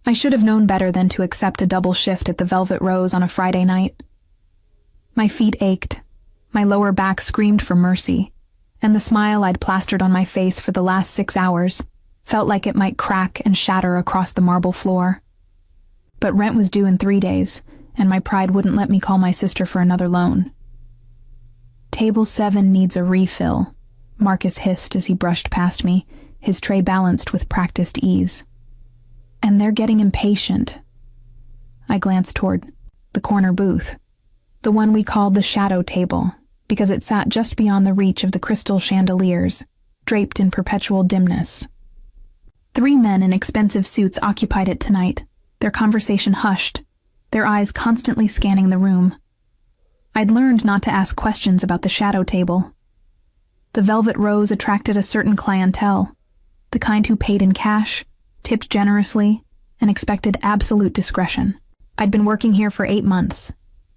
I should have known better than to accept a double shift at the Velvet Rose on a Friday night. My feet ached, my lower back screamed for mercy, and the smile I'd plastered on my face for the last 6 hours felt like it might crack and shatter across the marble floor. But rent was due in 3 days, and my pride wouldn't let me call my sister for another loan. "Table 7 needs a refill," Marcus hissed as he brushed past me, his tray balanced with practiced ease. "And they're getting impatient." I glanced toward the corner booth, the one we called the shadow table, because it sat just beyond the reach of the crystal chandeliers, draped in perpetual dimness. 3 men in expensive suits occupied it tonight, their conversation hushed, their eyes constantly scanning the room. I'd learned not to ask questions about the shadow table. The Velvet Rose attracted a certain clientele, the kind who paid in cash, tipped generously, and expected absolute discretion. I'd been working here for 8 months,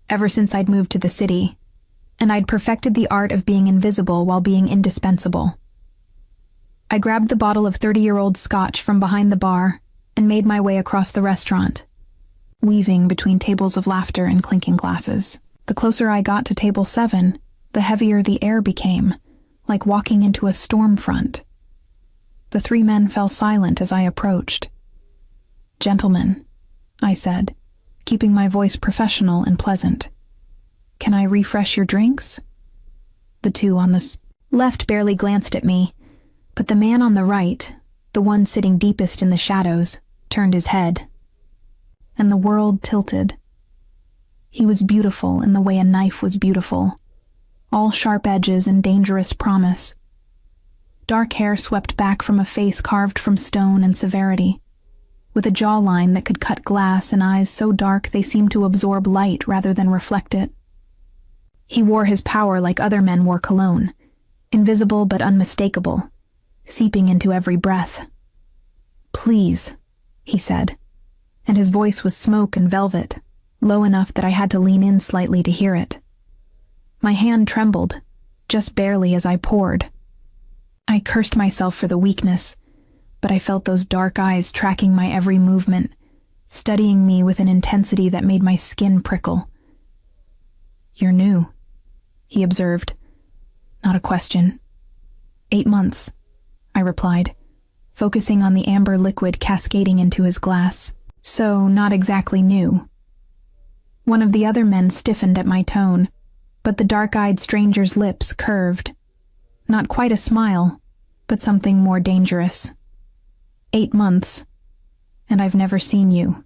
ever since I'd moved to the city, and I'd perfected the art of being invisible while being indispensable. I grabbed the bottle of 30-year-old scotch from behind the bar and made my way across the restaurant, weaving between tables of laughter and clinking glasses. The closer I got to table 7, the heavier the air became, like walking into a storm front. The 3 men fell silent as I approached. "Gentlemen," I said, keeping my voice professional and pleasant. "Can I refresh your drinks?" The 2 on the left barely glanced at me, but the man on the right, the one sitting deepest in the shadows, turned his head. And the world tilted. He was beautiful in the way a knife was beautiful, all sharp edges and dangerous promise. Dark hair swept back from a face carved from stone and severity, with a jawline that could cut glass and eyes so dark they seemed to absorb light rather than reflect it. He wore his power like other men wore cologne, invisible but unmistakable, seeping into every breath. "Please," he said, and his voice was smoke and velvet, low enough that I had to lean in slightly to hear it. My hand trembled, just barely as I poured. I cursed myself for the weakness, but I felt those dark eyes tracking my every movement, studying me with an intensity that made my skin prickle. "You're new," he observed. Not a question. 8 months, I replied, focusing on the amber liquid cascading into his glass. "So, not exactly new." One of the other men stiffened at my tone, but the dark-eyed stranger's lips curved. Not quite a smile, but something more dangerous. 8 months, and I've never seen you.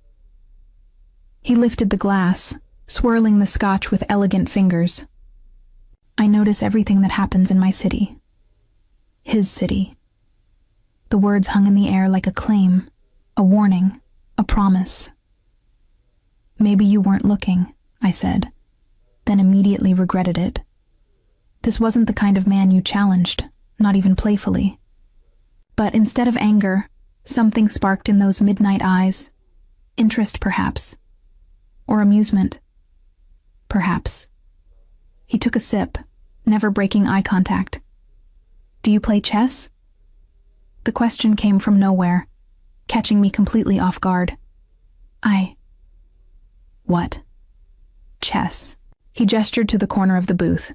He lifted the glass, swirling the scotch with elegant fingers. "I notice everything that happens in my city. His city." The words hung in the air like a claim, a warning, a promise. "Maybe you weren't looking," I said, then immediately regretted it. This wasn't the kind of man you challenged, not even playfully. But instead of anger, something sparked in those midnight eyes. Interest, perhaps. Or amusement. Perhaps. He took a sip, never breaking eye contact. "Do you play chess?" The question came from nowhere, catching me completely off guard. What? Chess. He gestured to the corner of the booth,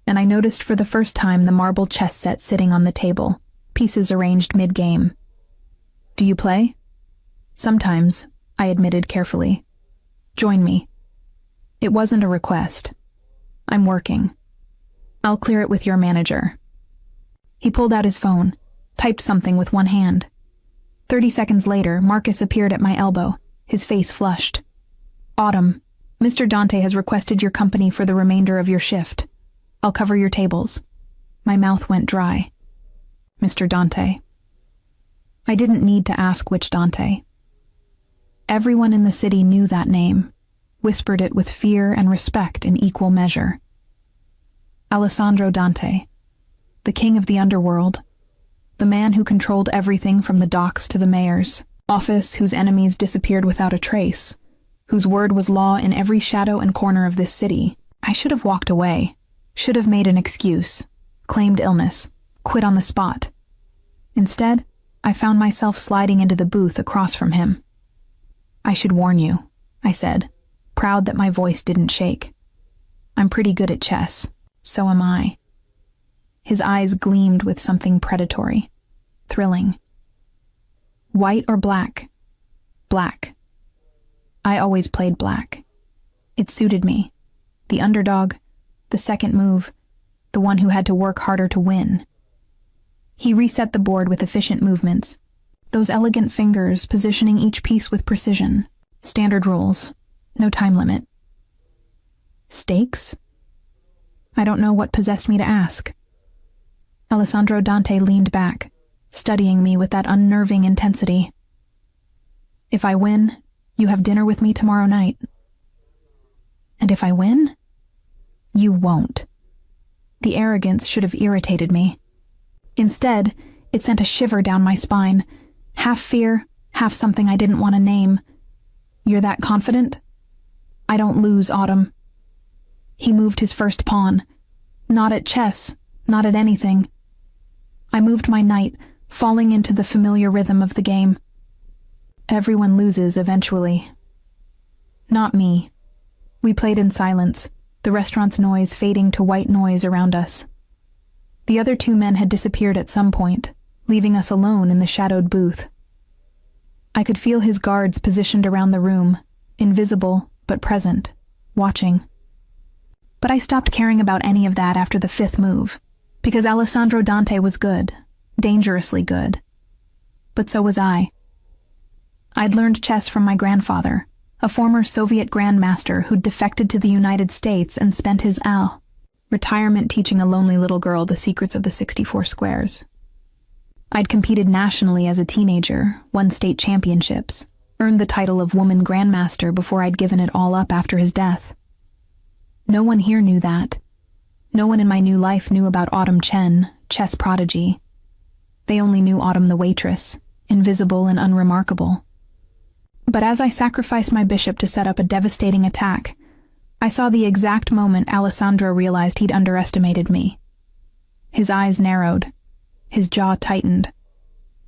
and I noticed for the first time the marble chess set sitting on the table, pieces arranged mid-game. "Do you play?" "Sometimes," I admitted carefully. "Join me." It wasn't a request. "I'm working. I'll clear it with your manager." He pulled out his phone, typed something with one hand. 30 seconds later, Marcus appeared at my elbow, his face flushed. "Autumn, Mr. Dante has requested your company for the remainder of your shift. I'll cover your tables." My mouth went dry. Mr. Dante. I didn't need to ask which Dante. Everyone in the city knew that name, whispered it with fear and respect in equal measure. Alessandro Dante, the king of the underworld, the man who controlled everything from the docks to the mayor's office, whose enemies disappeared without a trace, whose word was law in every shadow and corner of this city. I should have walked away, should have made an excuse, claimed illness, quit on the spot. Instead, I found myself sliding into the booth across from him. I should warn you, I said, proud that my voice didn't shake. I'm pretty good at chess. So am I. His eyes gleamed with something predatory, thrilling. White or black? Black. I always played black. It suited me. The underdog, the second move, the one who had to work harder to win. He reset the board with efficient movements, those elegant fingers positioning each piece with precision. Standard rules, no time limit. Stakes? I don't know what possessed me to ask. Alessandro Dante leaned back, studying me with that unnerving intensity. If I win, you have dinner with me tomorrow night. And if I win, you won't. The arrogance should have irritated me. Instead, it sent a shiver down my spine, half fear, half something I didn't want to name. You're that confident? I don't lose, Autumn. He moved his first pawn. Not at chess, not at anything. I moved my knight, falling into the familiar rhythm of the game. Everyone loses eventually. Not me. We played in silence, the restaurant's noise fading to white noise around us. The other two men had disappeared at some point, leaving us alone in the shadowed booth. I could feel his guards positioned around the room, invisible but present, watching. But I stopped caring about any of that after the fifth move, because Alessandro Dante was good, dangerously good. But so was I. I'd learned chess from my grandfather, a former Soviet grandmaster who'd defected to the United States and spent his retirement teaching a lonely little girl the secrets of the 64 squares. I'd competed nationally as a teenager, won state championships, earned the title of woman grandmaster before I'd given it all up after his death. No one here knew that. No one in my new life knew about Autumn Chen, chess prodigy. They only knew Autumn the waitress, invisible and unremarkable. But as I sacrificed my bishop to set up a devastating attack, I saw the exact moment Alessandro realized he'd underestimated me. His eyes narrowed, his jaw tightened,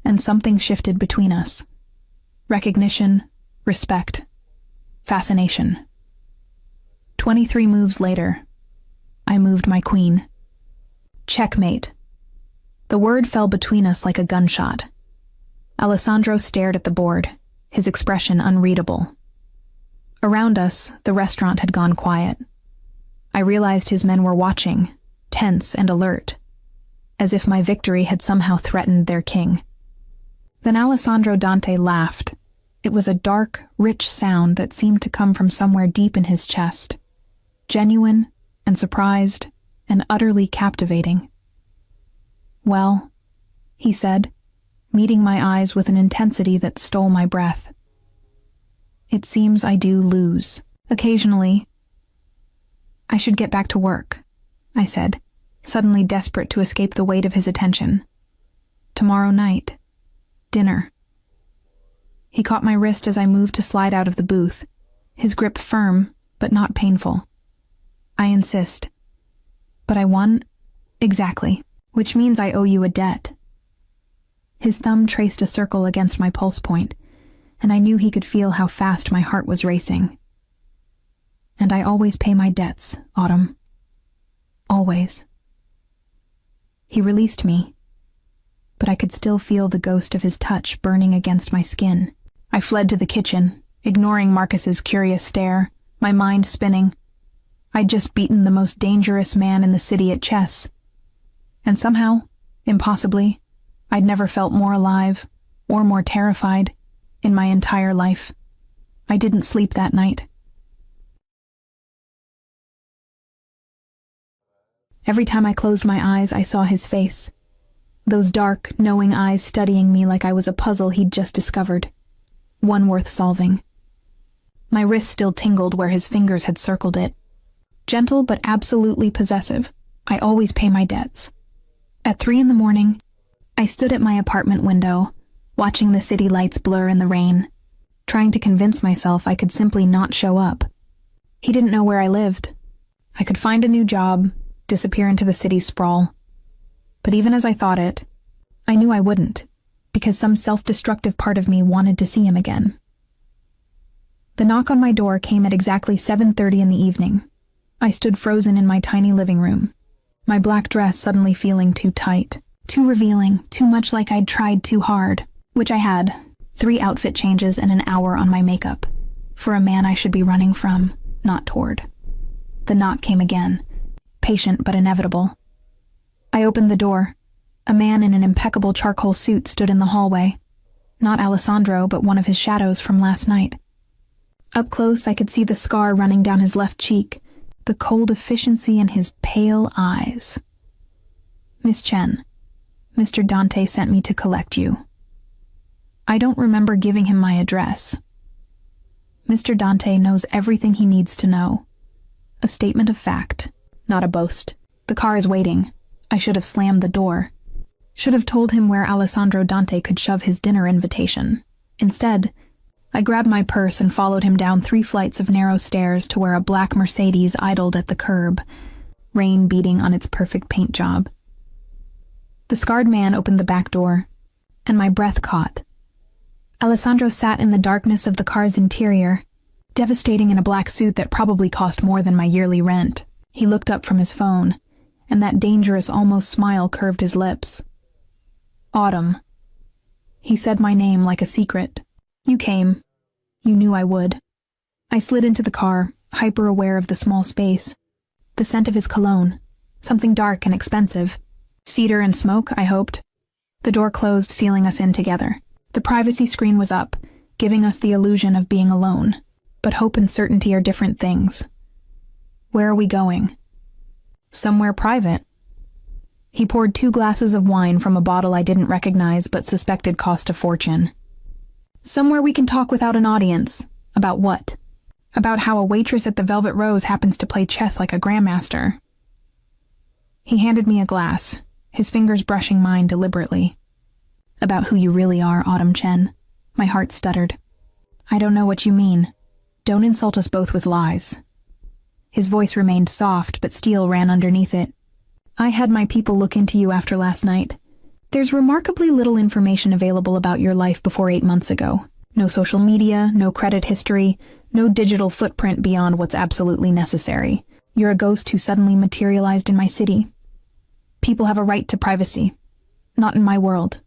and something shifted between us. Recognition, respect, fascination. 23 moves later, I moved my queen. Checkmate. The word fell between us like a gunshot. Alessandro stared at the board, his expression unreadable. Around us, the restaurant had gone quiet. I realized his men were watching, tense and alert, as if my victory had somehow threatened their king. Then Alessandro Dante laughed. It was a dark, rich sound that seemed to come from somewhere deep in his chest, genuine and surprised and utterly captivating. Well, he said, meeting my eyes with an intensity that stole my breath. It seems I do lose. Occasionally. I should get back to work, I said, suddenly desperate to escape the weight of his attention. Tomorrow night. Dinner. He caught my wrist as I moved to slide out of the booth, his grip firm, but not painful. I insist. But I won? Exactly, which means I owe you a debt. His thumb traced a circle against my pulse point, and I knew he could feel how fast my heart was racing. And I always pay my debts, Autumn. Always. He released me, but I could still feel the ghost of his touch burning against my skin. I fled to the kitchen, ignoring Marcus's curious stare, my mind spinning. I'd just beaten the most dangerous man in the city at chess. And somehow, impossibly, I'd never felt more alive, or more terrified, in my entire life. I didn't sleep that night. Every time I closed my eyes, I saw his face. Those dark, knowing eyes studying me like I was a puzzle he'd just discovered. One worth solving. My wrist still tingled where his fingers had circled it. Gentle but absolutely possessive, I always pay my debts. At 3 a.m, I stood at my apartment window, watching the city lights blur in the rain, trying to convince myself I could simply not show up. He didn't know where I lived. I could find a new job, disappear into the city's sprawl. But even as I thought it, I knew I wouldn't, because some self-destructive part of me wanted to see him again. The knock on my door came at exactly 7:30 in the evening. I stood frozen in my tiny living room, my black dress suddenly feeling too tight, too revealing, too much like I'd tried too hard, which I had. 3 outfit changes and an hour on my makeup. For a man I should be running from, not toward. The knock came again, patient but inevitable. I opened the door. A man in an impeccable charcoal suit stood in the hallway. Not Alessandro, but one of his shadows from last night. Up close, I could see the scar running down his left cheek, the cold efficiency in his pale eyes. "Miss Chen, Mr. Dante sent me to collect you." I don't remember giving him my address. Mr. Dante knows everything he needs to know. A statement of fact, not a boast. The car is waiting. I should have slammed the door. Should have told him where Alessandro Dante could shove his dinner invitation. Instead, I grabbed my purse and followed him down 3 flights of narrow stairs to where a black Mercedes idled at the curb, rain beating on its perfect paint job. The scarred man opened the back door, and my breath caught. Alessandro sat in the darkness of the car's interior, devastating in a black suit that probably cost more than my yearly rent. He looked up from his phone, and that dangerous, almost smile curved his lips. "Autumn." He said my name like a secret. "You came. You knew I would." I slid into the car, hyper-aware of the small space. The scent of his cologne, something dark and expensive. Cedar and smoke, I hoped. The door closed, sealing us in together. The privacy screen was up, giving us the illusion of being alone. But hope and certainty are different things. Where are we going? Somewhere private. He poured 2 glasses of wine from a bottle I didn't recognize but suspected cost a fortune. Somewhere we can talk without an audience. About what? About how a waitress at the Velvet Rose happens to play chess like a grandmaster. He handed me a glass, his fingers brushing mine deliberately. "About who you really are, Autumn Chen." My heart stuttered. "I don't know what you mean. Don't insult us both with lies." His voice remained soft, but steel ran underneath it. "I had my people look into you after last night. There's remarkably little information available about your life before 8 months ago. No social media, no credit history, no digital footprint beyond what's absolutely necessary. You're a ghost who suddenly materialized in my city. People have a right to privacy. Not in my world."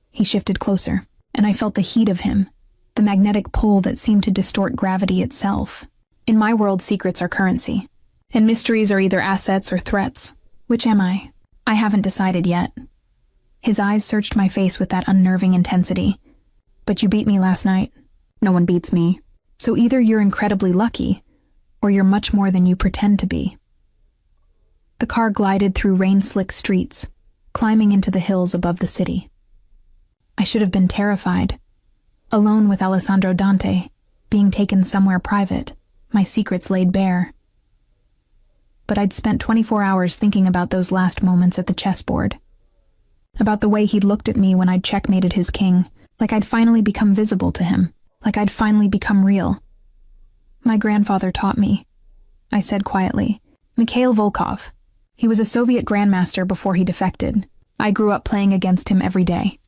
He shifted closer, and I felt the heat of him, the magnetic pull that seemed to distort gravity itself. In my world, secrets are currency, and mysteries are either assets or threats. Which am I? I haven't decided yet. His eyes searched my face with that unnerving intensity. "But you beat me last night." "No one beats me. So either you're incredibly lucky, or you're much more than you pretend to be." The car glided through rain-slick streets, climbing into the hills above the city. I should have been terrified. Alone with Alessandro Dante, being taken somewhere private, my secrets laid bare. But I'd spent 24 hours thinking about those last moments at the chessboard. About the way he'd looked at me when I'd checkmated his king, like I'd finally become visible to him, like I'd finally become real. "My grandfather taught me," I said quietly. "Mikhail Volkov. He was a Soviet grandmaster before he defected. I grew up playing against him every day."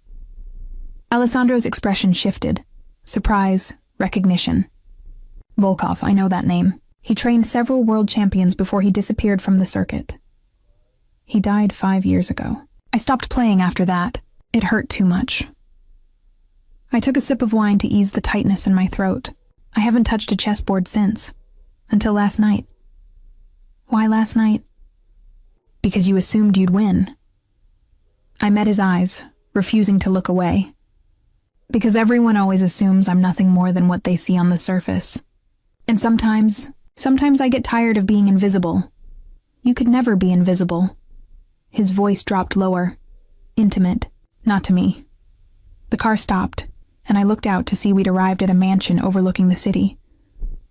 Alessandro's expression shifted. Surprise, recognition. "Volkov, I know that name. He trained several world champions before he disappeared from the circuit. He died 5 years ago. I stopped playing after that. It hurt too much." I took a sip of wine to ease the tightness in my throat. I haven't touched a chessboard since. Until last night. "Why last night?" "Because you assumed you'd win." I met his eyes, refusing to look away. Because everyone always assumes I'm nothing more than what they see on the surface. And sometimes I get tired of being invisible. You could never be invisible. His voice dropped lower, intimate, not to me. The car stopped, and I looked out to see we'd arrived at a mansion overlooking the city.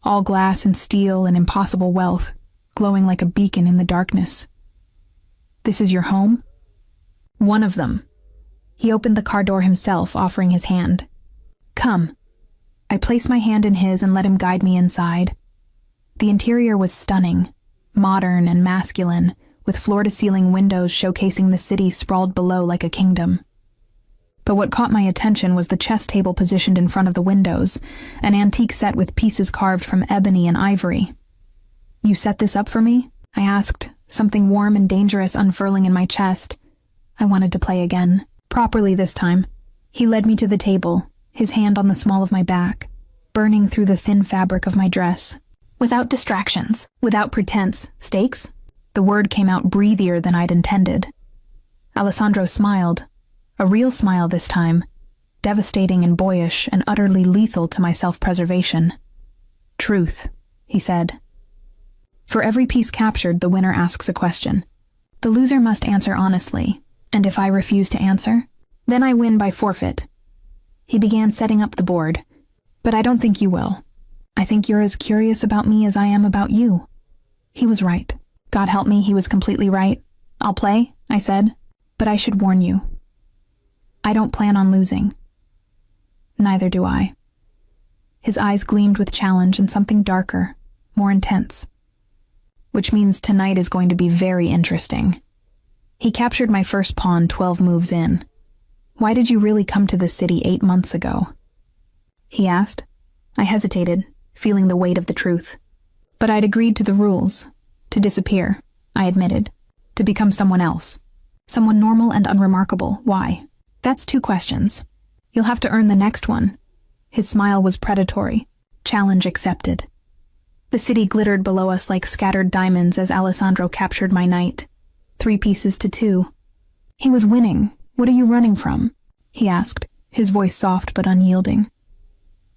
All glass and steel and impossible wealth, glowing like a beacon in the darkness. "This is your home?" "One of them." He opened the car door himself, offering his hand. "Come." I placed my hand in his and let him guide me inside. The interior was stunning, modern and masculine, with floor-to-ceiling windows showcasing the city sprawled below like a kingdom. But what caught my attention was the chess table positioned in front of the windows, an antique set with pieces carved from ebony and ivory. "You set this up for me?" I asked, something warm and dangerous unfurling in my chest. I wanted to play again, properly this time. He led me to the table, his hand on the small of my back, burning through the thin fabric of my dress. Without distractions, without pretense. Stakes? The word came out breathier than I'd intended. Alessandro smiled, a real smile this time, devastating and boyish and utterly lethal to my self-preservation. "Truth," he said. "For every piece captured, the winner asks a question. The loser must answer honestly, and if I refuse to answer, then I win by forfeit." He began setting up the board. "But I don't think you will. I think you're as curious about me as I am about you." He was right. God help me, he was completely right. "I'll play," I said, "but I should warn you. I don't plan on losing." "Neither do I." His eyes gleamed with challenge and something darker, more intense. "Which means tonight is going to be very interesting." He captured my first pawn 12 moves in. "Why did you really come to this city 8 months ago?" he asked. I hesitated, feeling the weight of the truth. But I'd agreed to the rules. To disappear, I admitted. To become someone else. Someone normal and unremarkable. Why? That's 2 questions. You'll have to earn the next one. His smile was predatory. Challenge accepted. The city glittered below us like scattered diamonds as Alessandro captured my knight. 3 pieces to 2. He was winning. "What are you running from?" he asked, his voice soft but unyielding.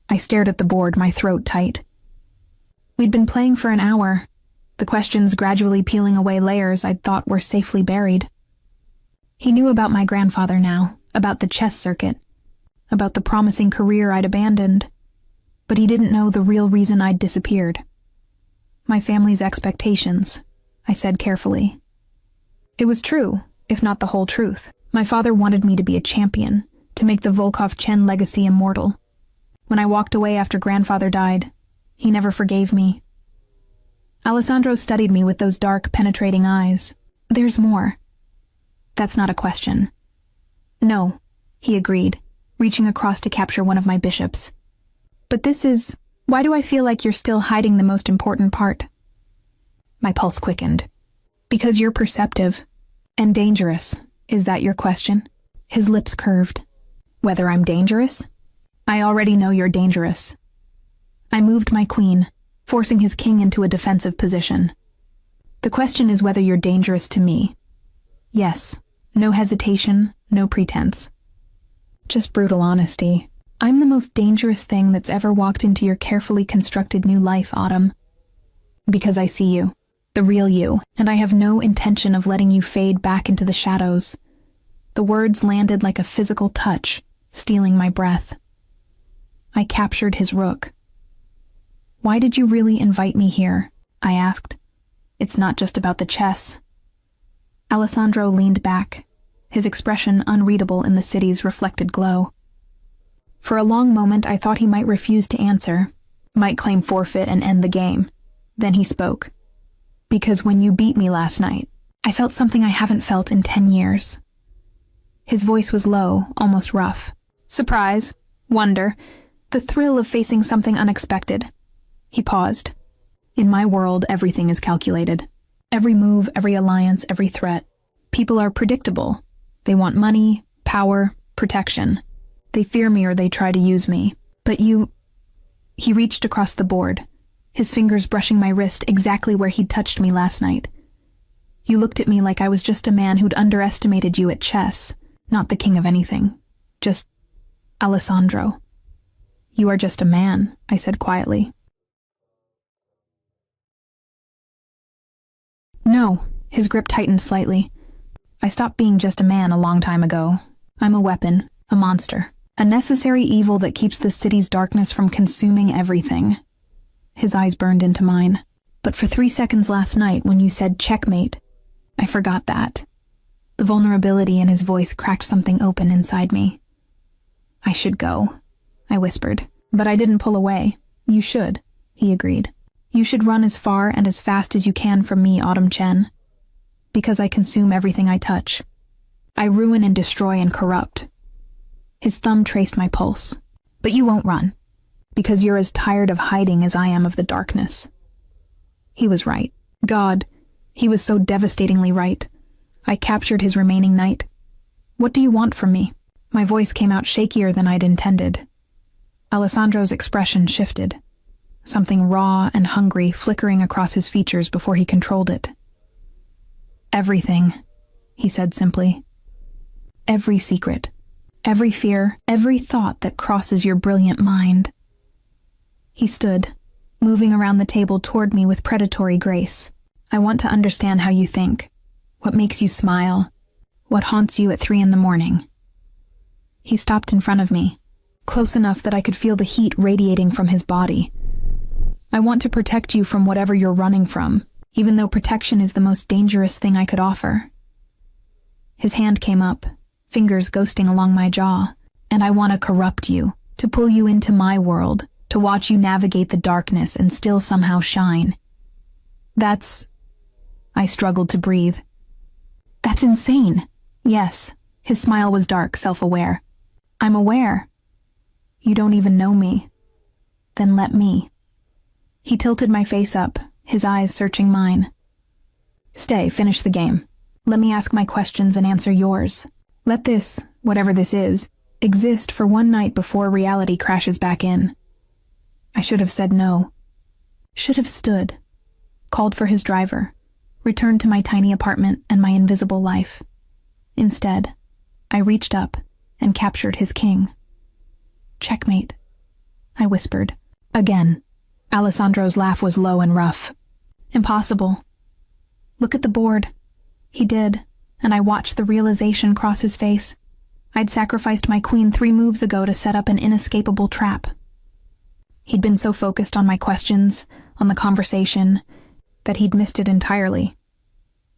I stared at the board, my throat tight. We'd been playing for an hour, the questions gradually peeling away layers I'd thought were safely buried. He knew about my grandfather now, about the chess circuit, about the promising career I'd abandoned, but he didn't know the real reason I'd disappeared. "My family's expectations," I said carefully. It was true, if not the whole truth. My father wanted me to be a champion, to make the Volkov-Chen legacy immortal. When I walked away after grandfather died, he never forgave me. Alessandro studied me with those dark, penetrating eyes. "There's more." "That's not a question." "No," he agreed, reaching across to capture one of my bishops. "But this is... Why do I feel like you're still hiding the most important part?" My pulse quickened. "Because you're perceptive. And dangerous. Is that your question?" His lips curved. "Whether I'm dangerous?" "I already know you're dangerous." I moved my queen, forcing his king into a defensive position. "The question is whether you're dangerous to me." "Yes." No hesitation, no pretense. Just brutal honesty. "I'm the most dangerous thing that's ever walked into your carefully constructed new life, Autumn. Because I see you, the real you, and I have no intention of letting you fade back into the shadows." The words landed like a physical touch, stealing my breath. I captured his rook. "Why did you really invite me here?" I asked. "It's not just about the chess." Alessandro leaned back, his expression unreadable in the city's reflected glow. For a long moment I thought he might refuse to answer, might claim forfeit and end the game. Then he spoke. "Because when you beat me last night, I felt something I haven't felt in 10 years. His voice was low, almost rough. Surprise, wonder, the thrill of facing something unexpected. He paused. "In my world, everything is calculated. Every move, every alliance, every threat. People are predictable. They want money, power, protection. They fear me or they try to use me. But you..." He reached across the board, his fingers brushing my wrist exactly where he'd touched me last night. "You looked at me like I was just a man who'd underestimated you at chess, not the king of anything. Just Alessandro." "You are just a man," I said quietly. "No," his grip tightened slightly. "I stopped being just a man a long time ago. I'm a weapon, a monster, a necessary evil that keeps the city's darkness from consuming everything." His eyes burned into mine. "But for 3 seconds last night when you said checkmate, I forgot that." The vulnerability in his voice cracked something open inside me. "I should go," I whispered, but I didn't pull away. "You should," he agreed. "You should run as far and as fast as you can from me, Autumn Chen. Because I consume everything I touch. I ruin and destroy and corrupt. His thumb traced my pulse. But you won't run, because you're as tired of hiding as I am of the darkness. He was right. God, he was so devastatingly right. I captured his remaining night. What do you want from me? My voice came out shakier than I'd intended. Alessandro's expression shifted, something raw and hungry flickering across his features before he controlled it. Everything, he said simply. Every secret, every fear, every thought that crosses your brilliant mind. He stood, moving around the table toward me with predatory grace. I want to understand how you think, what makes you smile, what haunts you at 3 a.m. He stopped in front of me, close enough that I could feel the heat radiating from his body. I want to protect you from whatever you're running from, even though protection is the most dangerous thing I could offer. His hand came up, fingers ghosting along my jaw. And I want to corrupt you, to pull you into my world, to watch you navigate the darkness and still somehow shine. That's... I struggled to breathe. That's insane. Yes, his smile was dark, self-aware. I'm aware. You don't even know me. Then let me. He tilted my face up, his eyes searching mine. Stay, finish the game. Let me ask my questions and answer yours. Let this, whatever this is, exist for one night before reality crashes back in. I should have said no. Should have stood, called for his driver, returned to my tiny apartment and my invisible life. Instead, I reached up and captured his king. Checkmate, I whispered. Again. Alessandro's laugh was low and rough. Impossible. Look at the board. He did, and I watched the realization cross his face. I'd sacrificed my queen 3 moves ago to set up an inescapable trap. He'd been so focused on my questions, on the conversation, that he'd missed it entirely.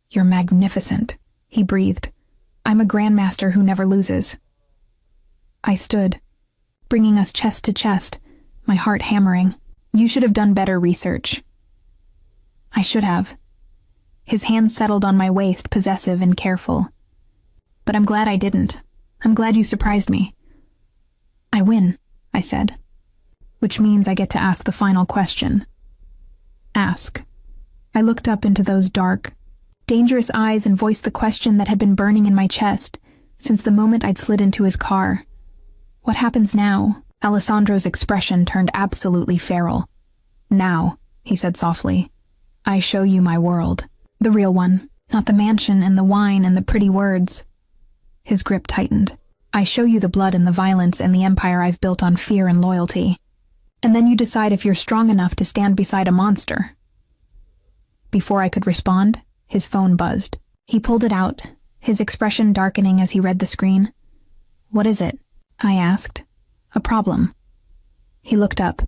You're magnificent, he breathed. I'm a grandmaster who never loses. I stood, bringing us chest to chest, my heart hammering. You should have done better research. I should have. His hand settled on my waist, possessive and careful. But I'm glad I didn't. I'm glad you surprised me. I win, I said. Which means I get to ask the final question. Ask. I looked up into those dark, dangerous eyes and voiced the question that had been burning in my chest since the moment I'd slid into his car. What happens now? Alessandro's expression turned absolutely feral. Now, he said softly, I show you my world. The real one, not the mansion and the wine and the pretty words. His grip tightened. I show you the blood and the violence and the empire I've built on fear and loyalty. And then you decide if you're strong enough to stand beside a monster. Before I could respond, his phone buzzed. He pulled it out, his expression darkening as he read the screen. What is it? I asked. A problem. He looked up,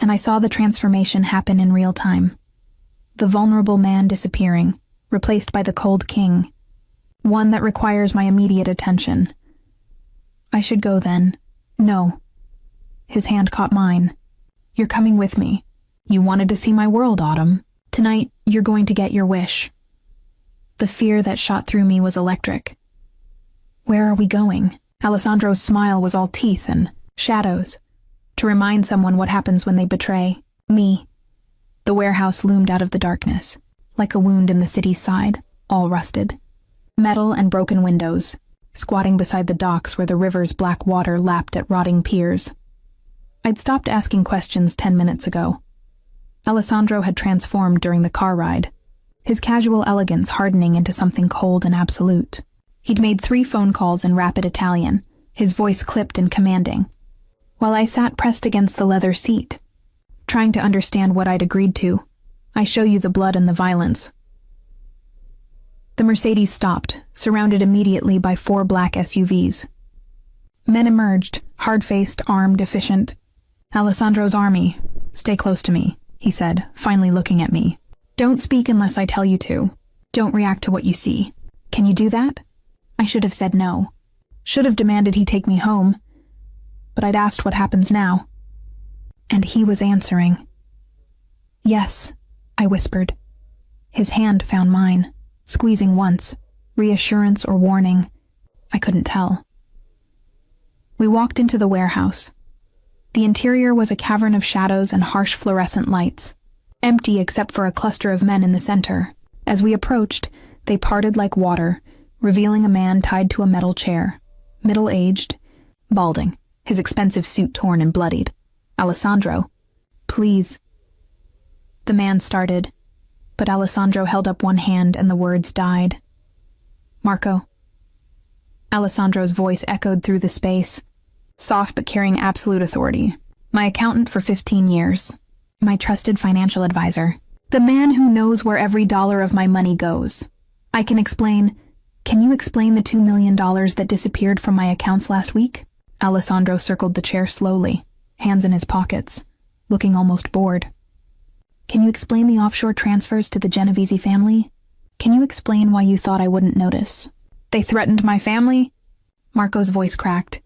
and I saw the transformation happen in real time. The vulnerable man disappearing, replaced by the cold king. One that requires my immediate attention. I should go then. No. His hand caught mine. You're coming with me. You wanted to see my world, Autumn. Tonight, you're going to get your wish. The fear that shot through me was electric. Where are we going? Alessandro's smile was all teeth and shadows, to remind someone what happens when they betray me. The warehouse loomed out of the darkness, like a wound in the city's side, all rusted. Metal and broken windows, squatting beside the docks where the river's black water lapped at rotting piers. I'd stopped asking questions 10 minutes ago. Alessandro had transformed during the car ride, his casual elegance hardening into something cold and absolute. He'd made 3 phone calls in rapid Italian, his voice clipped and commanding, while I sat pressed against the leather seat, trying to understand what I'd agreed to. I show you the blood and the violence. The Mercedes stopped, surrounded immediately by 4 black SUVs. Men emerged, hard-faced, armed, efficient. Alessandro's army. Stay close to me, he said, finally looking at me. Don't speak unless I tell you to. Don't react to what you see. Can you do that? I should have said no. Should have demanded he take me home. But I'd asked what happens now. And he was answering. Yes, I whispered. His hand found mine, squeezing once, reassurance or warning. I couldn't tell. We walked into the warehouse. The interior was a cavern of shadows and harsh fluorescent lights, empty except for a cluster of men in the center. As we approached, they parted like water, revealing a man tied to a metal chair, middle-aged, balding, his expensive suit torn and bloodied. "Alessandro, please." The man started, but Alessandro held up one hand and the words died. "Marco." Alessandro's voice echoed through the space, soft but carrying absolute authority. "My accountant for 15 years. My trusted financial advisor. The man who knows where every dollar of my money goes. I can explain. Can you explain the $2 million that disappeared from my accounts last week?" Alessandro circled the chair slowly, hands in his pockets, looking almost bored. "Can you explain the offshore transfers to the Genovese family? Can you explain why you thought I wouldn't notice?" "They threatened my family?" Marco's voice cracked.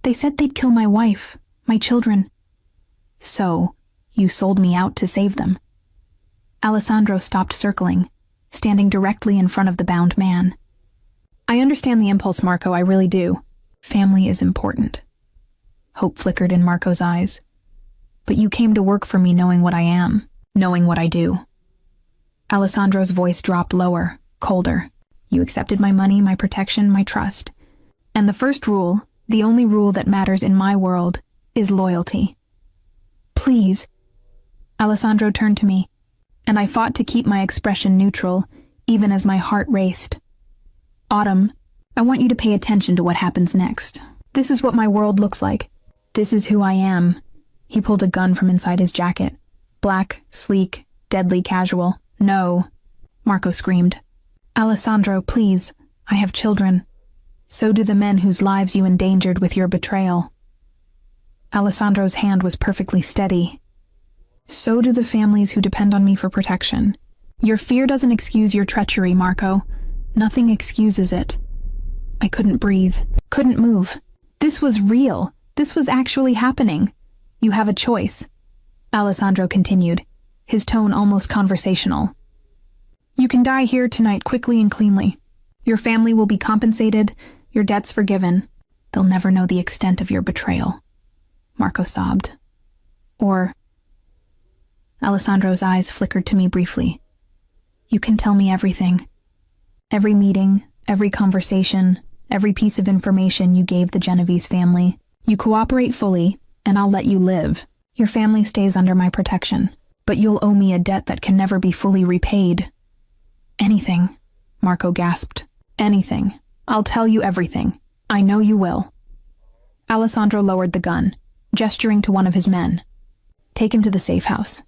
"They said they'd kill my wife, my children." "So, you sold me out to save them." Alessandro stopped circling, standing directly in front of the bound man. "I understand the impulse, Marco, I really do. Family is important." Hope flickered in Marco's eyes. "But you came to work for me knowing what I am, knowing what I do." Alessandro's voice dropped lower, colder. "You accepted my money, my protection, my trust. And the first rule, the only rule that matters in my world, is loyalty. Please." Alessandro turned to me, and I fought to keep my expression neutral, even as my heart raced. "Autumn, I want you to pay attention to what happens next. This is what my world looks like. This is who I am." He pulled a gun from inside his jacket. Black, sleek, deadly casual. "No," Marco screamed. "Alessandro, please. I have children. So do the men whose lives you endangered with your betrayal." Alessandro's hand was perfectly steady. "So do the families who depend on me for protection. Your fear doesn't excuse your treachery, Marco. Nothing excuses it." I couldn't breathe, couldn't move. This was real. This was actually happening. "You have a choice," Alessandro continued, his tone almost conversational. "You can die here tonight quickly and cleanly. Your family will be compensated, your debts forgiven. They'll never know the extent of your betrayal," Marco sobbed. "Or..." Alessandro's eyes flickered to me briefly. "You can tell me everything. Every meeting, every conversation, every piece of information you gave the Genovese family. You cooperate fully, and I'll let you live. Your family stays under my protection, but you'll owe me a debt that can never be fully repaid." "Anything," Marco gasped. "Anything. I'll tell you everything. I know you will." Alessandro lowered the gun, gesturing to one of his men. "Take him to the safe house.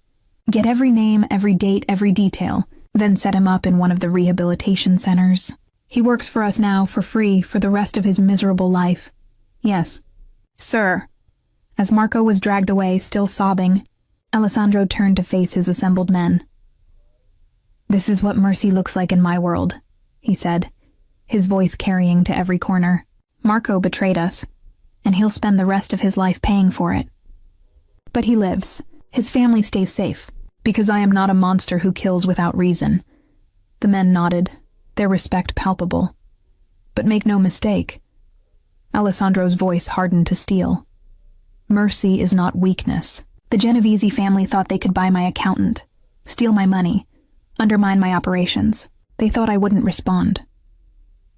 Get every name, every date, every detail, then set him up in one of the rehabilitation centers. He works for us now for free for the rest of his miserable life. Yes, sir." As Marco was dragged away, still sobbing, Alessandro turned to face his assembled men. "This is what mercy looks like in my world," he said, his voice carrying to every corner. "Marco betrayed us, and he'll spend the rest of his life paying for it. But he lives. His family stays safe, because I am not a monster who kills without reason." The men nodded, their respect palpable. "But make no mistake," Alessandro's voice hardened to steel. "Mercy is not weakness. The Genovese family thought they could buy my accountant, steal my money, undermine my operations. They thought I wouldn't respond."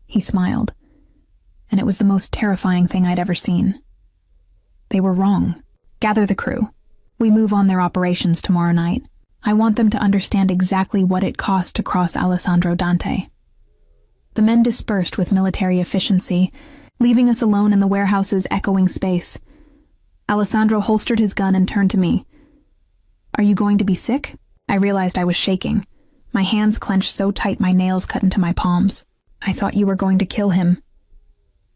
He smiled, and it was the most terrifying thing I'd ever seen. "They were wrong. Gather the crew. We move on their operations tomorrow night. I want them to understand exactly what it cost to cross Alessandro Dante." The men dispersed with military efficiency, leaving us alone in the warehouse's echoing space. Alessandro holstered his gun and turned to me. "Are you going to be sick?" I realized I was shaking. My hands clenched so tight my nails cut into my palms. "I thought you were going to kill him."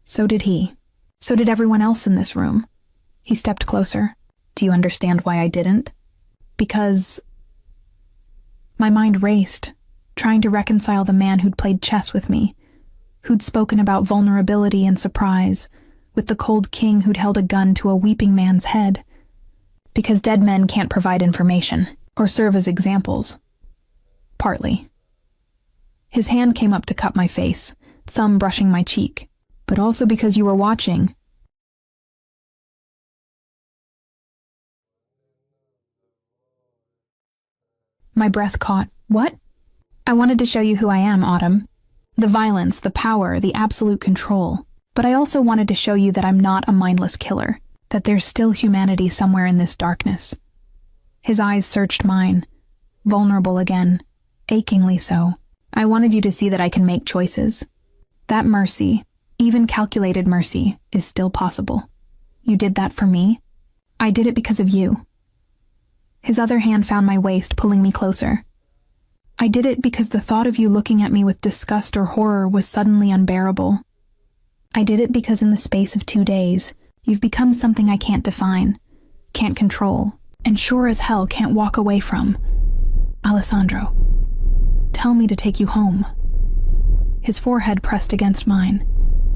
"So did he. So did everyone else in this room." He stepped closer. "Do you understand why I didn't?" "Because..." My mind raced, trying to reconcile the man who'd played chess with me, who'd spoken about vulnerability and surprise, with the cold king who'd held a gun to a weeping man's head. Because dead men can't provide information, or serve as examples. Partly. His hand came up to cup my face, thumb brushing my cheek. "But also because you were watching. My breath caught. What? I wanted to show you who I am, Autumn. The violence, the power, the absolute control. But I also wanted to show you that I'm not a mindless killer, that there's still humanity somewhere in this darkness. His eyes searched mine, vulnerable again, achingly so. I wanted you to see that I can make choices. That mercy, even calculated mercy, is still possible. You did that for me. I did it because of you. His other hand found my waist, pulling me closer. I did it because the thought of you looking at me with disgust or horror was suddenly unbearable. I did it because in the space of 2 days, you've become something I can't define, can't control, and sure as hell can't walk away from. Alessandro, tell me to take you home. His forehead pressed against mine,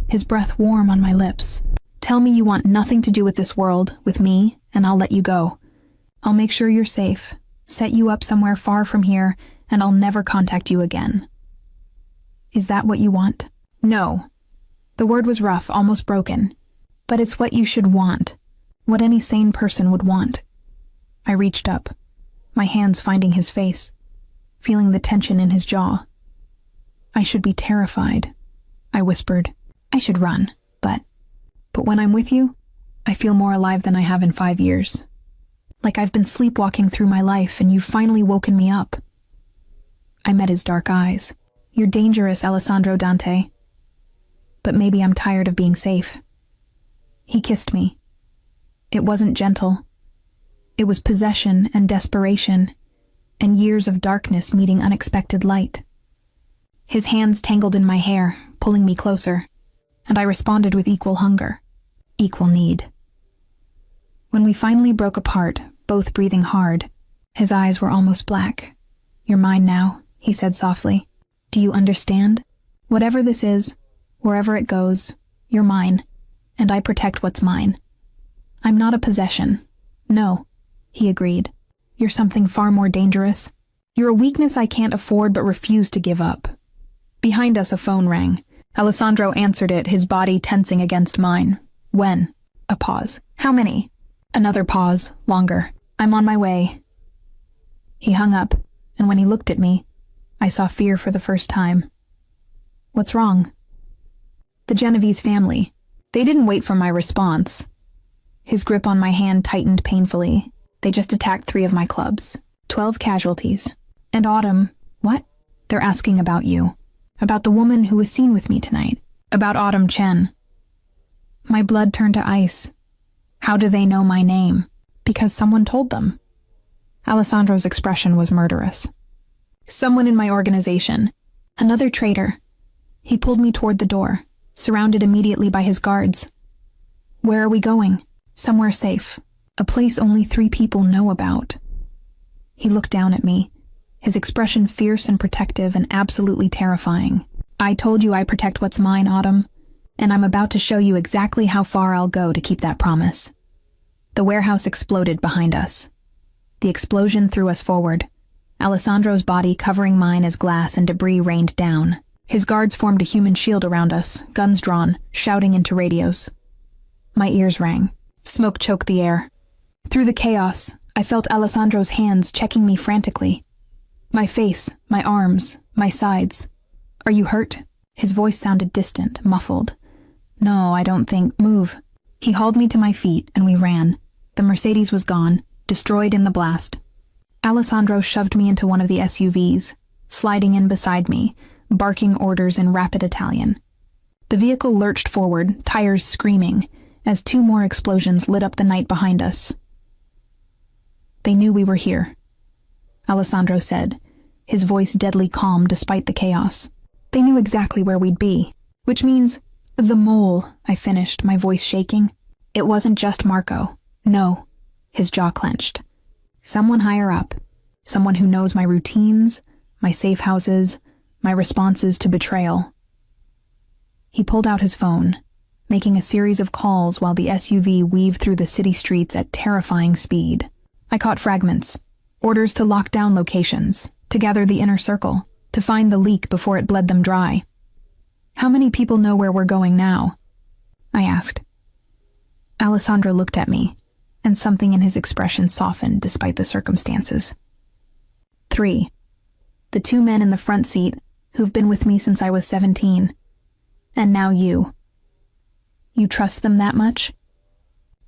his breath warm on my lips. Tell me you want nothing to do with this world, with me, and I'll let you go. I'll make sure you're safe, set you up somewhere far from here, and I'll never contact you again. Is that what you want? No. The word was rough, almost broken. But it's what you should want, what any sane person would want. I reached up, my hands finding his face, feeling the tension in his jaw. I should be terrified, I whispered. I should run, but when I'm with you, I feel more alive than I have in 5 years. Like I've been sleepwalking through my life and you've finally woken me up. I met his dark eyes. You're dangerous, Alessandro Dante. But maybe I'm tired of being safe. He kissed me. It wasn't gentle. It was possession and desperation, and years of darkness meeting unexpected light. His hands tangled in my hair, pulling me closer, and I responded with equal hunger, equal need. When we finally broke apart, both breathing hard, his eyes were almost black. You're mine now, he said softly. Do you understand? Whatever this is, wherever it goes, you're mine, and I protect what's mine. I'm not a possession. No, he agreed. You're something far more dangerous. You're a weakness I can't afford but refuse to give up. Behind us, a phone rang. Alessandro answered it, his body tensing against mine. When? A pause. How many? Another pause, longer. I'm on my way. He hung up, and when he looked at me, I saw fear for the first time. What's wrong? The Genovese family. They didn't wait for my response. His grip on my hand tightened painfully. They just attacked 3 of my clubs. 12 casualties. And Autumn, what? They're asking about you. About the woman who was seen with me tonight. About Autumn Chen. My blood turned to ice. How do they know my name? Because someone told them. Alessandro's expression was murderous. Someone in my organization. Another traitor. He pulled me toward the door, surrounded immediately by his guards. Where are we going? Somewhere safe. A place only 3 people know about. He looked down at me, his expression fierce and protective and absolutely terrifying. I told you I protect what's mine, Autumn, and I'm about to show you exactly how far I'll go to keep that promise. The warehouse exploded behind us. The explosion threw us forward, Alessandro's body covering mine as glass and debris rained down. His guards formed a human shield around us, guns drawn, shouting into radios. My ears rang. Smoke choked the air. Through the chaos, I felt Alessandro's hands checking me frantically. My face, my arms, my sides. Are you hurt? His voice sounded distant, muffled. No, I don't think. Move. He hauled me to my feet, and we ran. The Mercedes was gone, destroyed in the blast. Alessandro shoved me into one of the SUVs, sliding in beside me, barking orders in rapid Italian. The vehicle lurched forward, tires screaming, as 2 more explosions lit up the night behind us. They knew we were here, Alessandro said, his voice deadly calm despite the chaos. They knew exactly where we'd be, which means, the mole, I finished, my voice shaking. It wasn't just Marco. No, his jaw clenched. Someone higher up, someone who knows my routines, my safe houses, my responses to betrayal. He pulled out his phone, making a series of calls while the SUV weaved through the city streets at terrifying speed. I caught fragments, orders to lock down locations, to gather the inner circle, to find the leak before it bled them dry. How many people know where we're going now? I asked. Alessandro looked at me, and something in his expression softened despite the circumstances. 3. The 2 men in the front seat who've been with me since I was 17. And now you. You trust them that much?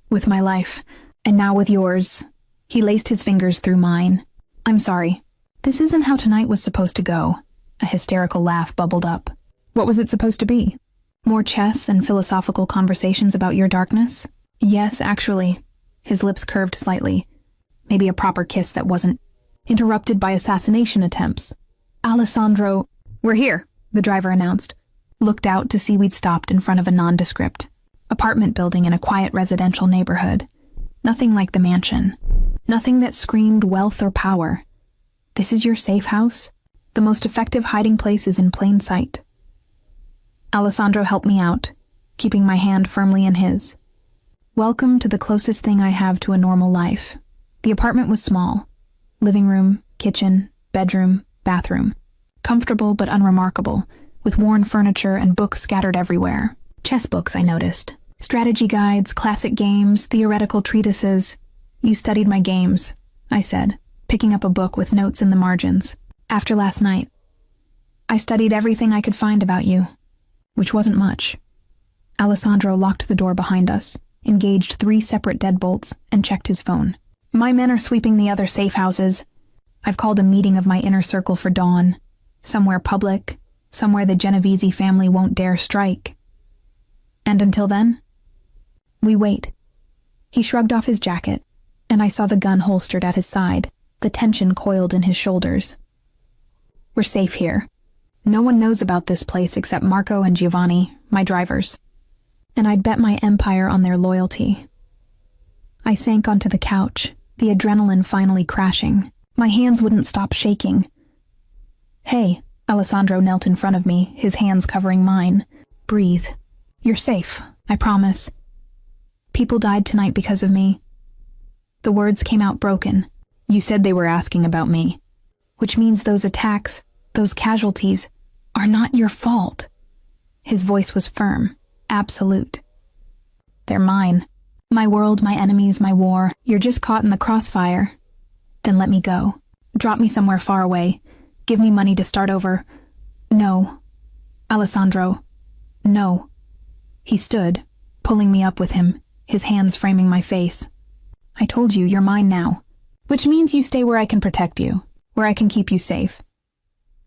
With my life, and now with yours. He laced his fingers through mine. I'm sorry. This isn't how tonight was supposed to go. A hysterical laugh bubbled up. What was it supposed to be? More chess and philosophical conversations about your darkness? Yes, actually. His lips curved slightly. Maybe a proper kiss that wasn't interrupted by assassination attempts. Alessandro, we're here, the driver announced. Looked out to see we'd stopped in front of a nondescript apartment building in a quiet residential neighborhood. Nothing like the mansion. Nothing that screamed wealth or power. This is your safe house? The most effective hiding place is in plain sight. Alessandro helped me out, keeping my hand firmly in his. Welcome to the closest thing I have to a normal life. The apartment was small. Living room, kitchen, bedroom, bathroom. Comfortable but unremarkable, with worn furniture and books scattered everywhere. Chess books, I noticed. Strategy guides, classic games, theoretical treatises. You studied my games, I said, picking up a book with notes in the margins. After last night, I studied everything I could find about you, which wasn't much. Alessandro locked the door behind us, engaged 3 separate deadbolts, and checked his phone. My men are sweeping the other safe houses. I've called a meeting of my inner circle for dawn. Somewhere public, somewhere the Genovese family won't dare strike. And until then, we wait. He shrugged off his jacket, and I saw the gun holstered at his side, the tension coiled in his shoulders. We're safe here. No one knows about this place except Marco and Giovanni, my drivers. And I'd bet my empire on their loyalty. I sank onto the couch, the adrenaline finally crashing. My hands wouldn't stop shaking. Hey, Alessandro knelt in front of me, his hands covering mine. Breathe. You're safe, I promise. People died tonight because of me. The words came out broken. You said they were asking about me. Which means those attacks, those casualties, are not your fault. His voice was firm, absolute. They're mine. My world, my enemies, my war. You're just caught in the crossfire. Then let me go. Drop me somewhere far away. Give me money to start over. No. Alessandro. No. He stood, pulling me up with him, his hands framing my face. I told you, you're mine now. Which means you stay where I can protect you, where I can keep you safe.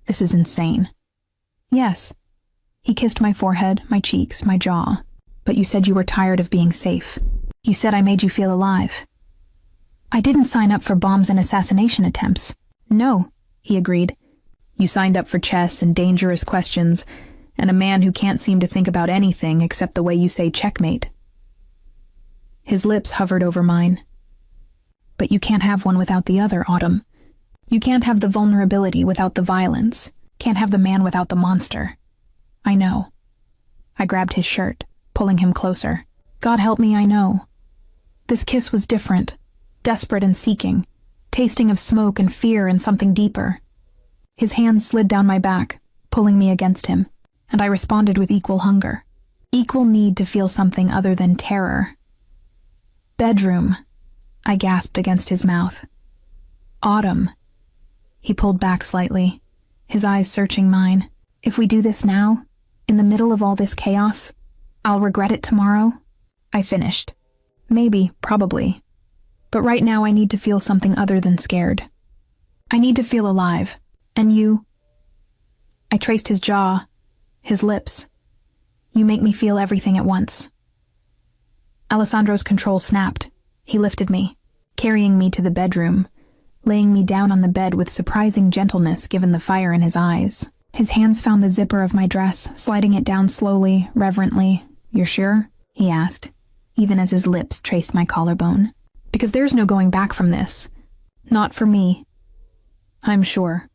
This is insane. Yes. He kissed my forehead, my cheeks, my jaw. But you said you were tired of being safe. You said I made you feel alive. I didn't sign up for bombs and assassination attempts. No, he agreed. You signed up for chess and dangerous questions, and a man who can't seem to think about anything except the way you say checkmate. His lips hovered over mine. But you can't have one without the other, Autumn. You can't have the vulnerability without the violence. Can't have the man without the monster. I know. I grabbed his shirt, pulling him closer. God help me, I know. This kiss was different, desperate and seeking, tasting of smoke and fear and something deeper. His hand slid down my back, pulling me against him, and I responded with equal hunger, equal need to feel something other than terror. Bedroom, I gasped against his mouth. Autumn. He pulled back slightly, his eyes searching mine. If we do this now, in the middle of all this chaos, I'll regret it tomorrow. I finished. Maybe, probably. But right now I need to feel something other than scared. I need to feel alive. And you? I traced his jaw, his lips. You make me feel everything at once. Alessandro's control snapped. He lifted me, carrying me to the bedroom, laying me down on the bed with surprising gentleness given the fire in his eyes. His hands found the zipper of my dress, sliding it down slowly, reverently. You're sure? He asked, even as his lips traced my collarbone. Because there's no going back from this. Not for me. I'm sure.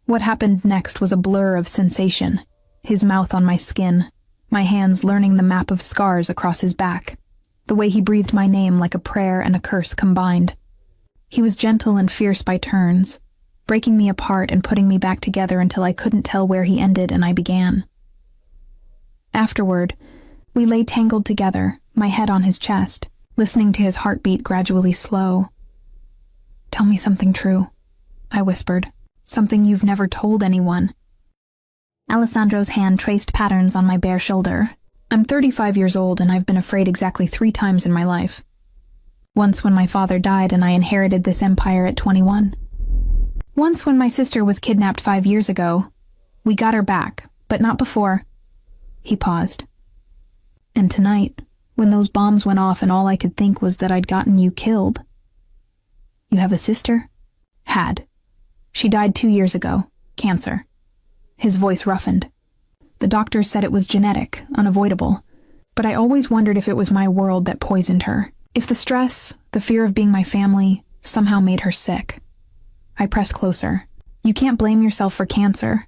What happened next was a blur of sensation, his mouth on my skin, my hands learning the map of scars across his back, the way he breathed my name like a prayer and a curse combined. He was gentle and fierce by turns, breaking me apart and putting me back together until I couldn't tell where he ended and I began. Afterward, we lay tangled together, my head on his chest, listening to his heartbeat gradually slow. Tell me something true, I whispered. Something you've never told anyone. Alessandro's hand traced patterns on my bare shoulder. I'm 35 years old and I've been afraid exactly 3 times in my life. Once when my father died and I inherited this empire at 21. Once when my sister was kidnapped 5 years ago. We got her back, but not before. He paused. And tonight, when those bombs went off and all I could think was that I'd gotten you killed. You have a sister? Had. She died 2 years ago. Cancer. His voice roughened. The doctors said it was genetic, unavoidable. But I always wondered if it was my world that poisoned her. If the stress, the fear of being my family, somehow made her sick. I pressed closer. You can't blame yourself for cancer.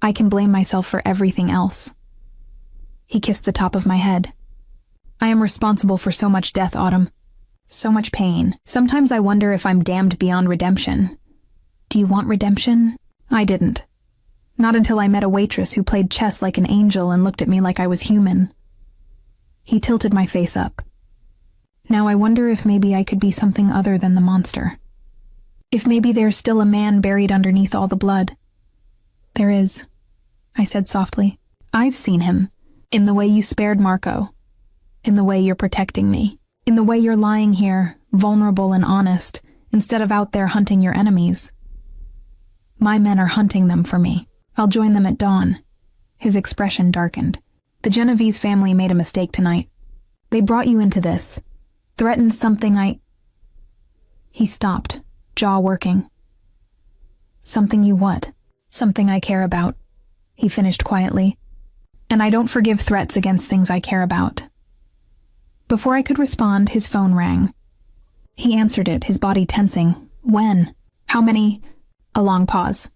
I can blame myself for everything else. He kissed the top of my head. I am responsible for so much death, Autumn. So much pain. Sometimes I wonder if I'm damned beyond redemption. Do you want redemption? I didn't. Not until I met a waitress who played chess like an angel and looked at me like I was human. He tilted my face up. Now I wonder if maybe I could be something other than the monster. If maybe there's still a man buried underneath all the blood. There is, I said softly. I've seen him. In the way you spared Marco. In the way you're protecting me. In the way you're lying here, vulnerable and honest, instead of out there hunting your enemies. My men are hunting them for me. I'll join them at dawn. His expression darkened. The Genovese family made a mistake tonight. They brought you into this. Threatened something He stopped, jaw working. Something you what? Something I care about, he finished quietly. And I don't forgive threats against things I care about. Before I could respond, his phone rang. He answered it, his body tensing. When? How many? A long pause.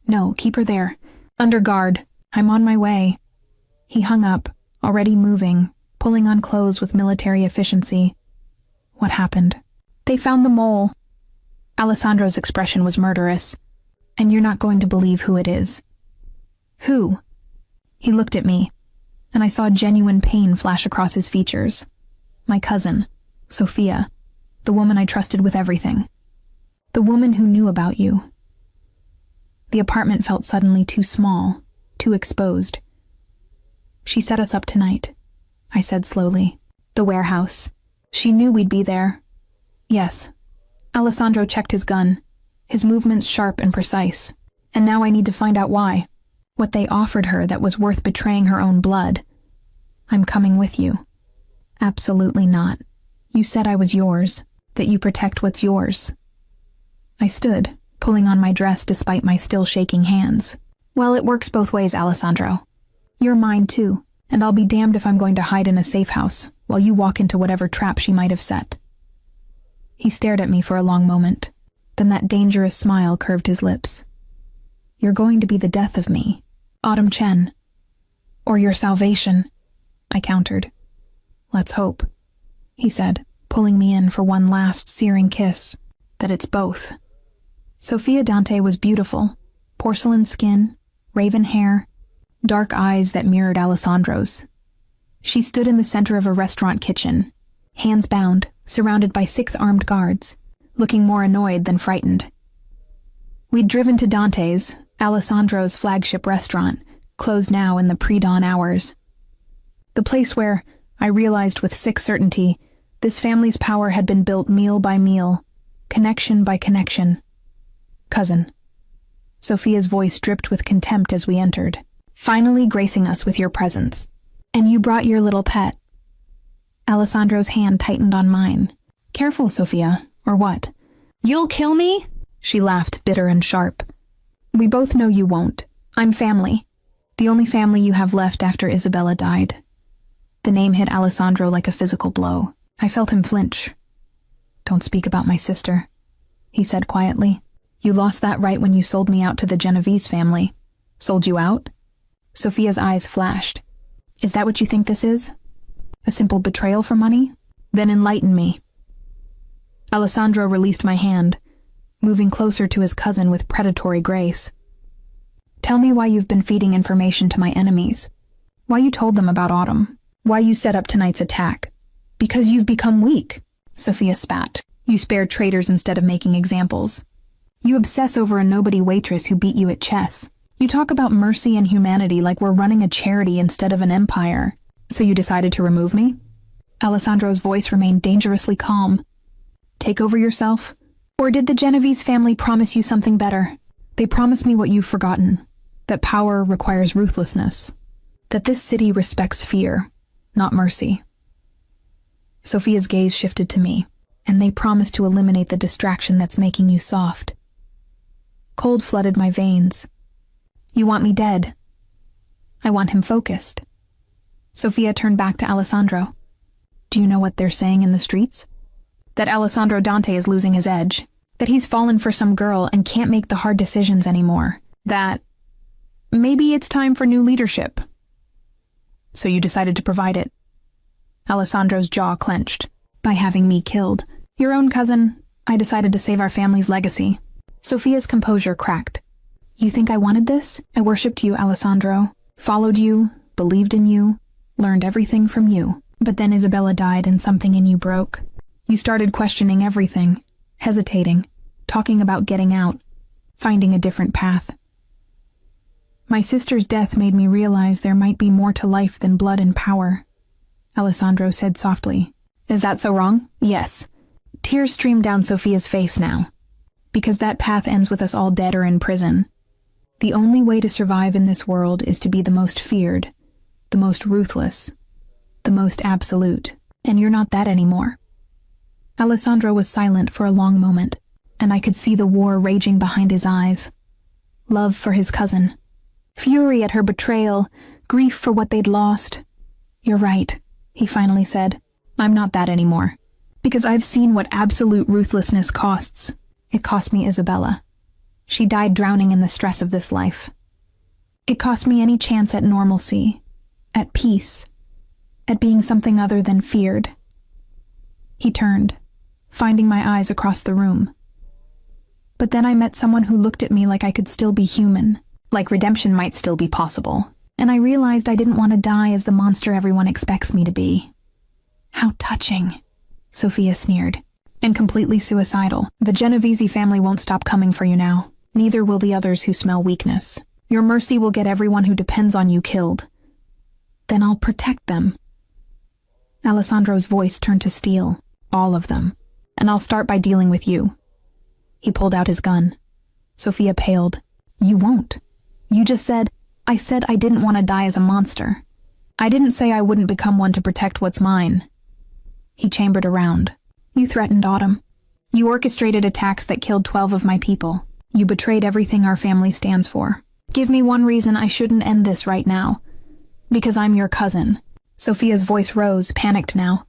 No, keep her there. Under guard. I'm on my way. He hung up, already moving, pulling on clothes with military efficiency. What happened? They found the mole. Alessandro's expression was murderous. And you're not going to believe who it is. Who? He looked at me, and I saw genuine pain flash across his features. My cousin, Sophia, the woman I trusted with everything. The woman who knew about you. The apartment felt suddenly too small, too exposed. She set us up tonight, I said slowly. The warehouse. She knew we'd be there. Yes. Alessandro checked his gun, his movements sharp and precise. And now I need to find out why. What they offered her that was worth betraying her own blood. I'm coming with you. Absolutely not. You said I was yours, that you protect what's yours. I stood, pulling on my dress despite my still shaking hands. Well, it works both ways, Alessandro. You're mine too, and I'll be damned if I'm going to hide in a safe house while you walk into whatever trap she might have set. He stared at me for a long moment. Then that dangerous smile curved his lips. You're going to be the death of me, Autumn Chen. Or your salvation, I countered. Let's hope, he said, pulling me in for one last searing kiss, that it's both. Sophia Dante was beautiful, porcelain skin, raven hair, dark eyes that mirrored Alessandro's. She stood in the center of a restaurant kitchen, hands bound, surrounded by 6 armed guards, looking more annoyed than frightened. We'd driven to Dante's, Alessandro's flagship restaurant, closed now in the pre-dawn hours. The place where, I realized with sick certainty, this family's power had been built meal by meal, connection by connection. Cousin. Sophia's voice dripped with contempt as we entered, finally gracing us with your presence. And you brought your little pet. Alessandro's hand tightened on mine. Careful, Sophia, or what? You'll kill me? She laughed, bitter and sharp. We both know you won't. I'm family. The only family you have left after Isabella died. The name hit Alessandro like a physical blow. I felt him flinch. Don't speak about my sister, he said quietly. You lost that right when you sold me out to the Genovese family. Sold you out? Sophia's eyes flashed. Is that what you think this is? A simple betrayal for money? Then enlighten me. Alessandro released my hand, moving closer to his cousin with predatory grace. Tell me why you've been feeding information to my enemies. Why you told them about Autumn. Why you set up tonight's attack. Because you've become weak, Sophia spat. You spared traitors instead of making examples. You obsess over a nobody waitress who beat you at chess. You talk about mercy and humanity like we're running a charity instead of an empire. So you decided to remove me? Alessandro's voice remained dangerously calm. Take over yourself? Or did the Genovese family promise you something better? They promised me what you've forgotten. That power requires ruthlessness. That this city respects fear, not mercy. Sophia's gaze shifted to me, and they promised to eliminate the distraction that's making you soft. Cold flooded my veins. You want me dead. I want him focused. Sophia turned back to Alessandro. Do you know what they're saying in the streets? That Alessandro Dante is losing his edge. That he's fallen for some girl and can't make the hard decisions anymore. That maybe it's time for new leadership. So you decided to provide it. Alessandro's jaw clenched. By having me killed. Your own cousin, I decided to save our family's legacy. Sophia's composure cracked. You think I wanted this? I worshipped you, Alessandro. Followed you, believed in you, learned everything from you. But then Isabella died and something in you broke. You started questioning everything, hesitating, talking about getting out, finding a different path. My sister's death made me realize there might be more to life than blood and power, Alessandro said softly. Is that so wrong? Yes. Tears streamed down Sophia's face now. Because that path ends with us all dead or in prison. The only way to survive in this world is to be the most feared, the most ruthless, the most absolute. And you're not that anymore. Alessandro was silent for a long moment, and I could see the war raging behind his eyes. Love for his cousin. Fury at her betrayal, grief for what they'd lost. You're right, he finally said. I'm not that anymore. Because I've seen what absolute ruthlessness costs. It cost me Isabella. She died drowning in the stress of this life. It cost me any chance at normalcy, at peace, at being something other than feared. He turned, finding my eyes across the room. But then I met someone who looked at me like I could still be human, like redemption might still be possible, and I realized I didn't want to die as the monster everyone expects me to be. How touching, Sophia sneered. And completely suicidal. The Genovese family won't stop coming for you now. Neither will the others who smell weakness. Your mercy will get everyone who depends on you killed. Then I'll protect them. Alessandro's voice turned to steel. All of them. And I'll start by dealing with you. He pulled out his gun. Sophia paled. You won't. You just said, I said I didn't want to die as a monster. I didn't say I wouldn't become one to protect what's mine. He chambered around. You threatened Autumn. You orchestrated attacks that killed 12 of my people. You betrayed everything our family stands for. Give me one reason I shouldn't end this right now. Because I'm your cousin. Sophia's voice rose, panicked now.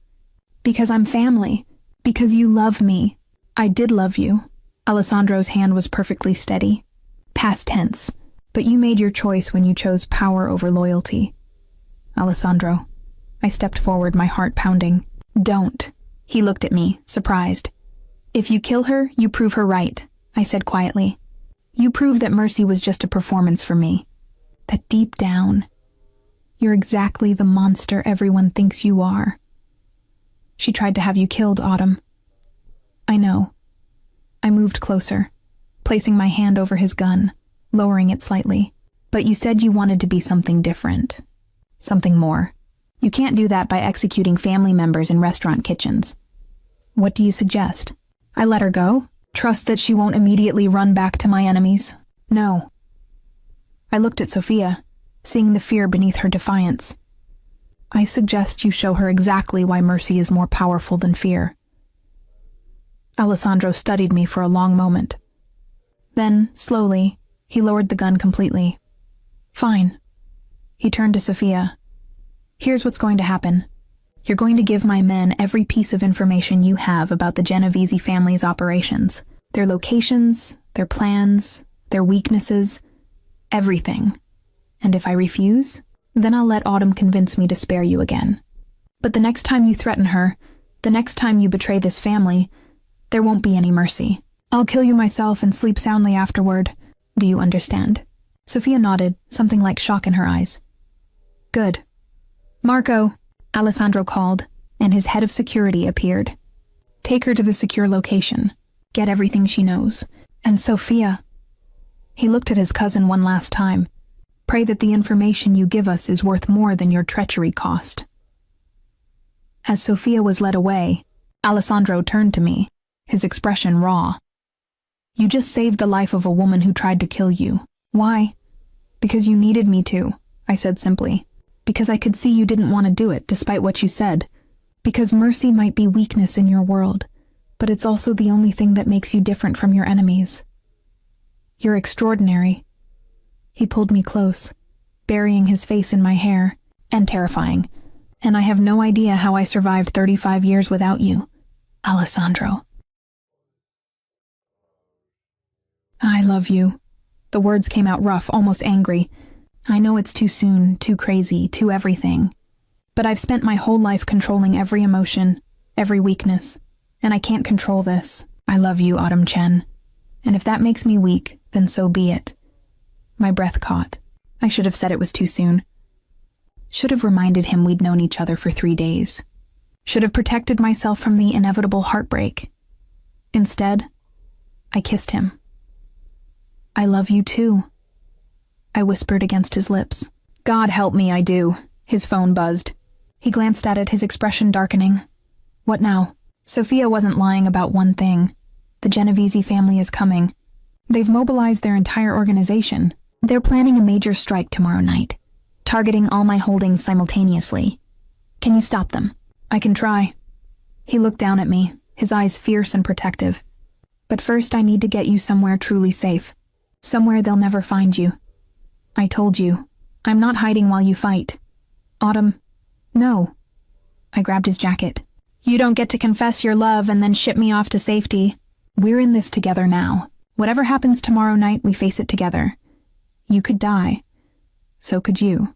Because I'm family. Because you love me. I did love you. Alessandro's hand was perfectly steady. Past tense. But you made your choice when you chose power over loyalty. Alessandro. I stepped forward, my heart pounding. Don't. He looked at me, surprised. If you kill her, you prove her right, I said quietly. You prove that mercy was just a performance for me. That deep down, you're exactly the monster everyone thinks you are. She tried to have you killed, Autumn. I know. I moved closer, placing my hand over his gun, lowering it slightly. But you said you wanted to be something different. Something more. You can't do that by executing family members in restaurant kitchens. What do you suggest? I let her go? Trust that she won't immediately run back to my enemies? No. I looked at Sophia, seeing the fear beneath her defiance. I suggest you show her exactly why mercy is more powerful than fear. Alessandro studied me for a long moment. Then, slowly, he lowered the gun completely. Fine. He turned to Sophia. Here's what's going to happen. You're going to give my men every piece of information you have about the Genovese family's operations. Their locations, their plans, their weaknesses, everything. And if I refuse, then I'll let Autumn convince me to spare you again. But the next time you threaten her, the next time you betray this family, there won't be any mercy. I'll kill you myself and sleep soundly afterward. Do you understand? Sophia nodded, something like shock in her eyes. Good. Marco, Alessandro called, and his head of security appeared. Take her to the secure location. Get everything she knows. And Sophia. He looked at his cousin one last time. Pray that the information you give us is worth more than your treachery cost. As Sophia was led away, Alessandro turned to me, his expression raw. You just saved the life of a woman who tried to kill you. Why? Because you needed me to, I said simply. Because I could see you didn't want to do it, despite what you said. Because mercy might be weakness in your world, but it's also the only thing that makes you different from your enemies. You're extraordinary. He pulled me close, burying his face in my hair, and terrifying. And I have no idea how I survived 35 years without you, Alessandro. I love you. The words came out rough, almost angry. I know it's too soon, too crazy, too everything. But I've spent my whole life controlling every emotion, every weakness, and I can't control this. I love you, Autumn Chen. And if that makes me weak, then so be it. My breath caught. I should have said it was too soon. Should have reminded him we'd known each other for 3 days. Should have protected myself from the inevitable heartbreak. Instead, I kissed him. I love you too, I whispered against his lips. God help me, I do. His phone buzzed. He glanced at it, his expression darkening. What now? Sophia wasn't lying about one thing. The Genovese family is coming. They've mobilized their entire organization. They're planning a major strike tomorrow night, targeting all my holdings simultaneously. Can you stop them? I can try. He looked down at me, his eyes fierce and protective. But first I need to get you somewhere truly safe. Somewhere they'll never find you. I told you. I'm not hiding while you fight. Autumn. No. I grabbed his jacket. You don't get to confess your love and then ship me off to safety. We're in this together now. Whatever happens tomorrow night, we face it together. You could die. So could you.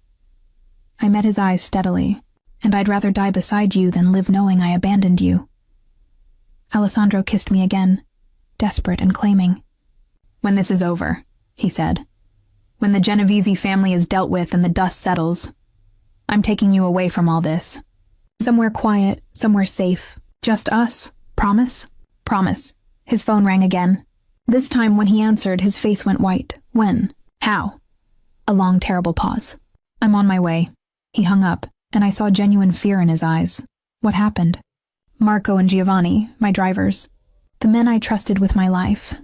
I met his eyes steadily, and I'd rather die beside you than live knowing I abandoned you. Alessandro kissed me again, desperate and claiming. When this is over, he said. When the Genovese family is dealt with and the dust settles, I'm taking you away from all this. Somewhere quiet, somewhere safe. Just us. Promise? Promise. His phone rang again. This time when he answered, his face went white. When? How? A long, terrible pause. I'm on my way. He hung up, and I saw genuine fear in his eyes. What happened? Marco and Giovanni, my drivers. The men I trusted with my life.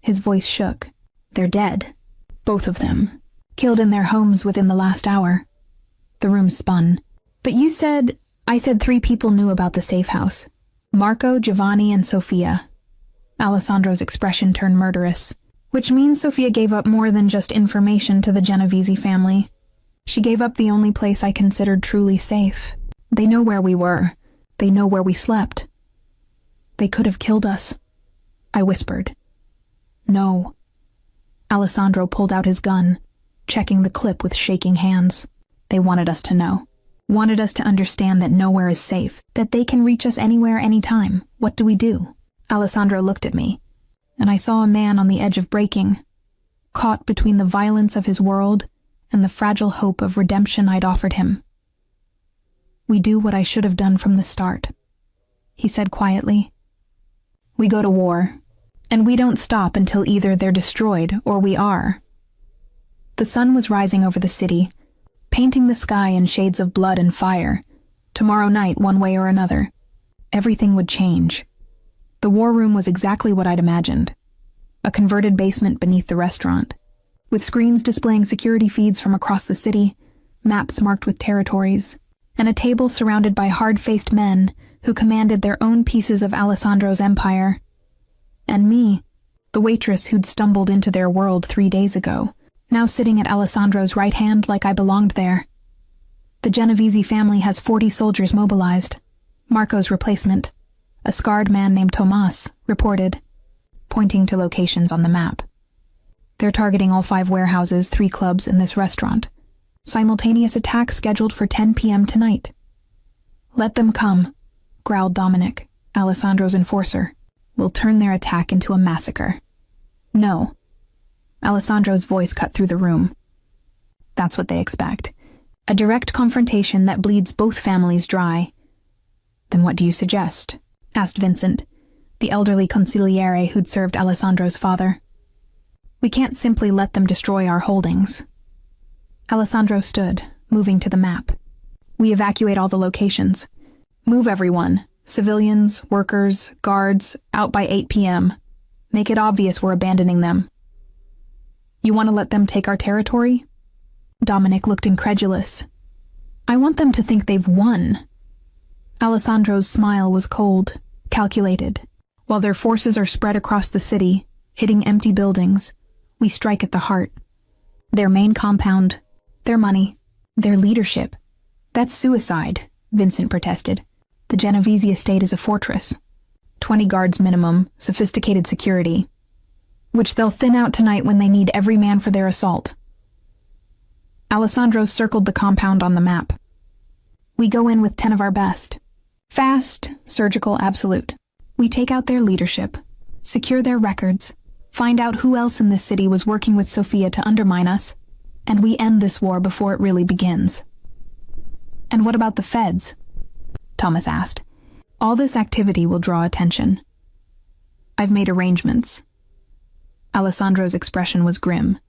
His voice shook. They're dead. Both of them. Killed in their homes within the last hour. The room spun. But you said... I said 3 people knew about the safe house. Marco, Giovanni, and Sophia. Alessandro's expression turned murderous. Which means Sophia gave up more than just information to the Genovese family. She gave up the only place I considered truly safe. They know where we were. They know where we slept. They could have killed us. I whispered. No. Alessandro pulled out his gun, checking the clip with shaking hands. They wanted us to know. Wanted us to understand that nowhere is safe, that they can reach us anywhere, anytime. What do we do? Alessandro looked at me, and I saw a man on the edge of breaking, caught between the violence of his world and the fragile hope of redemption I'd offered him. We do what I should have done from the start, he said quietly. We go to war, and we don't stop until either they're destroyed or we are. The sun was rising over the city, painting the sky in shades of blood and fire. Tomorrow night, one way or another, everything would change. The war room was exactly what I'd imagined. A converted basement beneath the restaurant, with screens displaying security feeds from across the city, maps marked with territories, and a table surrounded by hard-faced men who commanded their own pieces of Alessandro's empire. And me, the waitress who'd stumbled into their world 3 days ago, now sitting at Alessandro's right hand like I belonged there. The Genovese family has 40 soldiers mobilized. Marco's replacement, a scarred man named Tomas, reported, pointing to locations on the map. They're targeting all 5 warehouses, 3 clubs, and this restaurant. Simultaneous attack scheduled for 10 p.m. tonight. Let them come, growled Dominic, Alessandro's enforcer. We'll turn their attack into a massacre. No. Alessandro's voice cut through the room. That's what they expect. A direct confrontation that bleeds both families dry. Then what do you suggest? Asked Vincent, the elderly consigliere who'd served Alessandro's father. We can't simply let them destroy our holdings. Alessandro stood, moving to the map. We evacuate all the locations. Move everyone, civilians, workers, guards, out by 8 p.m. Make it obvious we're abandoning them. You want to let them take our territory? Dominic looked incredulous. I want them to think they've won. Alessandro's smile was cold, calculated. While their forces are spread across the city, hitting empty buildings, we strike at the heart. Their main compound, their money, their leadership. That's suicide, Vincent protested. The Genovese estate is a fortress. 20 guards minimum, sophisticated security, which they'll thin out tonight when they need every man for their assault. Alessandro circled the compound on the map. We go in with 10 of our best. Fast, surgical, absolute. We take out their leadership, secure their records, find out who else in this city was working with Sofia to undermine us, and we end this war before it really begins. And what about the feds? Thomas asked. All this activity will draw attention. I've made arrangements. Alessandro's expression was grim.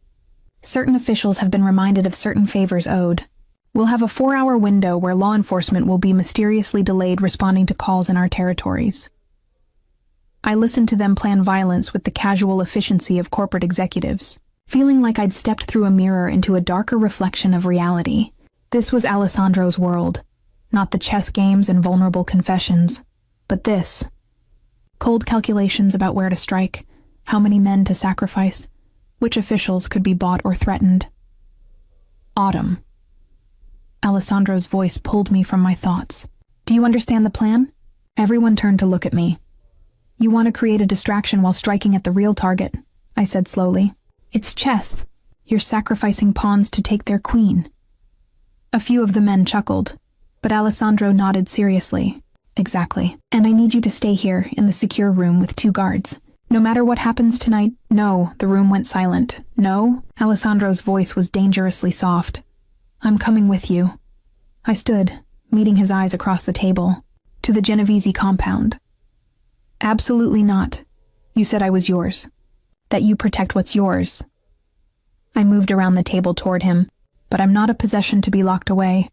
Certain officials have been reminded of certain favors owed. We'll have a 4-hour window where law enforcement will be mysteriously delayed responding to calls in our territories. I listened to them plan violence with the casual efficiency of corporate executives, feeling like I'd stepped through a mirror into a darker reflection of reality. This was Alessandro's world, not the chess games and vulnerable confessions, but this. Cold calculations about where to strike, how many men to sacrifice, which officials could be bought or threatened. Autumn. Alessandro's voice pulled me from my thoughts. Do you understand the plan? Everyone turned to look at me. You want to create a distraction while striking at the real target, I said slowly. It's chess. You're sacrificing pawns to take their queen. A few of the men chuckled, but Alessandro nodded seriously. Exactly. And I need you to stay here in the secure room with 2 guards. No matter what happens tonight, no, the room went silent. No, Alessandro's voice was dangerously soft. I'm coming with you. I stood, meeting his eyes across the table, to the Genovese compound. Absolutely not. You said I was yours. That you protect what's yours. I moved around the table toward him, but I'm not a possession to be locked away.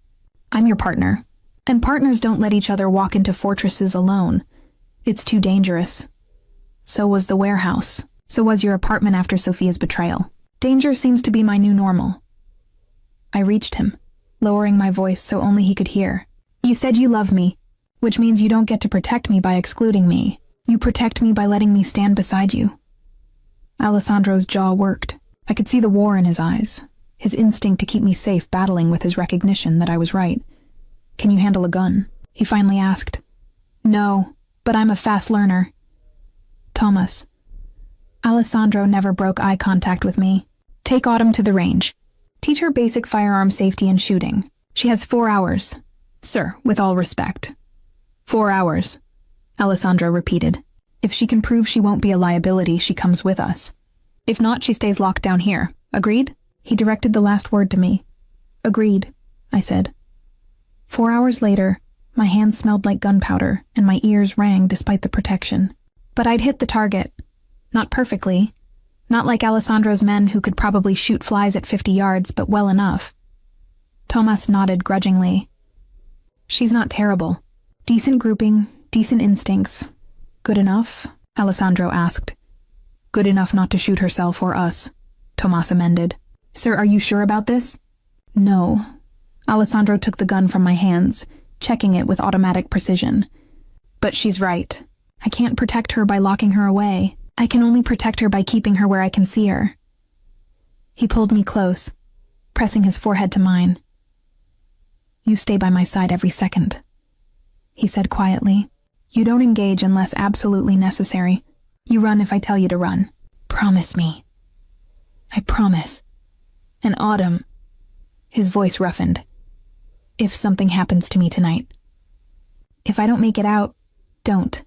I'm your partner, and partners don't let each other walk into fortresses alone. It's too dangerous. So was the warehouse. So was your apartment after Sofia's betrayal. Danger seems to be my new normal. I reached him, lowering my voice so only he could hear. You said you love me, which means you don't get to protect me by excluding me. You protect me by letting me stand beside you. Alessandro's jaw worked. I could see the war in his eyes, his instinct to keep me safe battling with his recognition that I was right. Can you handle a gun? He finally asked. No, but I'm a fast learner. Thomas. Alessandro never broke eye contact with me. Take Autumn to the range. Teach her basic firearm safety and shooting. She has 4 hours. Sir, with all respect. 4 hours, Alessandro repeated. If she can prove she won't be a liability, she comes with us. If not, she stays locked down here. Agreed? He directed the last word to me. Agreed, I said. 4 hours later, my hands smelled like gunpowder, and my ears rang despite the protection. But I'd hit the target. Not perfectly. Not like Alessandro's men who could probably shoot flies at 50 yards, but well enough. Thomas nodded grudgingly. She's not terrible. Decent grouping, decent instincts. Good enough? Alessandro asked. Good enough not to shoot herself or us, Tomas amended. Sir, are you sure about this? No. Alessandro took the gun from my hands, checking it with automatic precision. But she's right. I can't protect her by locking her away. I can only protect her by keeping her where I can see her. He pulled me close, pressing his forehead to mine. You stay by my side every second, he said quietly. You don't engage unless absolutely necessary. You run if I tell you to run. Promise me. I promise. And Autumn, his voice roughened. If something happens to me tonight. If I don't make it out, don't.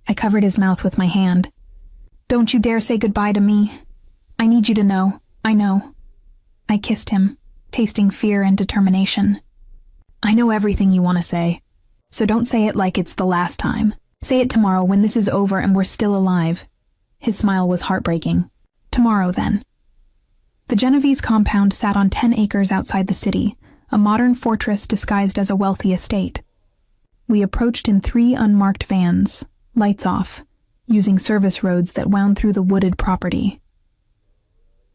I covered his mouth with my hand. Don't you dare say goodbye to me. I need you to know. I know. I kissed him, tasting fear and determination. I know everything you want to say, so don't say it like it's the last time. Say it tomorrow when this is over and we're still alive. His smile was heartbreaking. Tomorrow, then. The Genovese compound sat on 10 acres outside the city, a modern fortress disguised as a wealthy estate. We approached in 3 unmarked vans, lights off, using service roads that wound through the wooded property.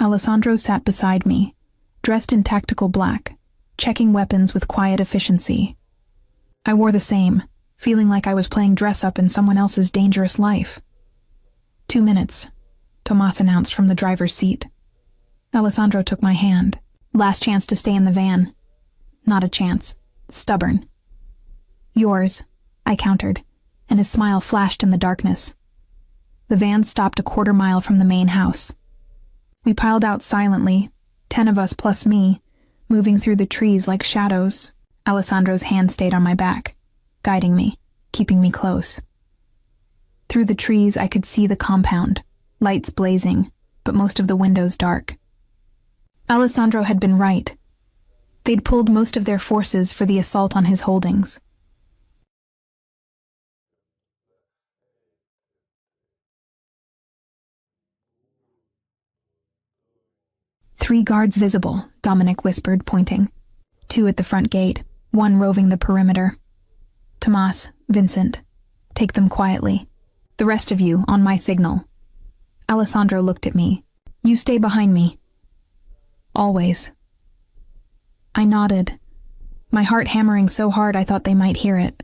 Alessandro sat beside me, dressed in tactical black, checking weapons with quiet efficiency. I wore the same, feeling like I was playing dress-up in someone else's dangerous life. 2 minutes, Tomas announced from the driver's seat. Alessandro took my hand. Last chance to stay in the van. Not a chance. Stubborn. Yours, I countered, and his smile flashed in the darkness. The van stopped a quarter mile from the main house. We piled out silently, 10 of us plus me, moving through the trees like shadows. Alessandro's hand stayed on my back, guiding me, keeping me close. Through the trees I could see the compound, lights blazing, but most of the windows dark. Alessandro had been right. They'd pulled most of their forces for the assault on his holdings. "3 guards visible," Dominic whispered, pointing. 2 at the front gate, 1 roving the perimeter. "Tomas, Vincent, take them quietly. The rest of you, on my signal." Alessandro looked at me. "You stay behind me." "Always." I nodded, my heart hammering so hard I thought they might hear it.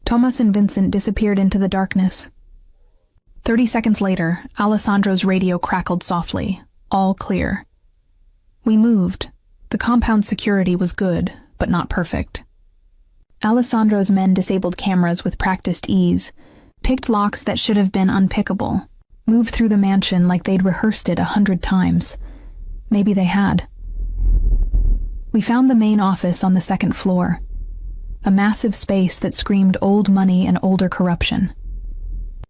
Tomas and Vincent disappeared into the darkness. 30 seconds later, Alessandro's radio crackled softly, all clear. We moved. The compound security was good, but not perfect. Alessandro's men disabled cameras with practiced ease, picked locks that should have been unpickable, moved through the mansion like they'd rehearsed it 100 times. Maybe they had. We found the main office on the 2nd floor, a massive space that screamed old money and older corruption.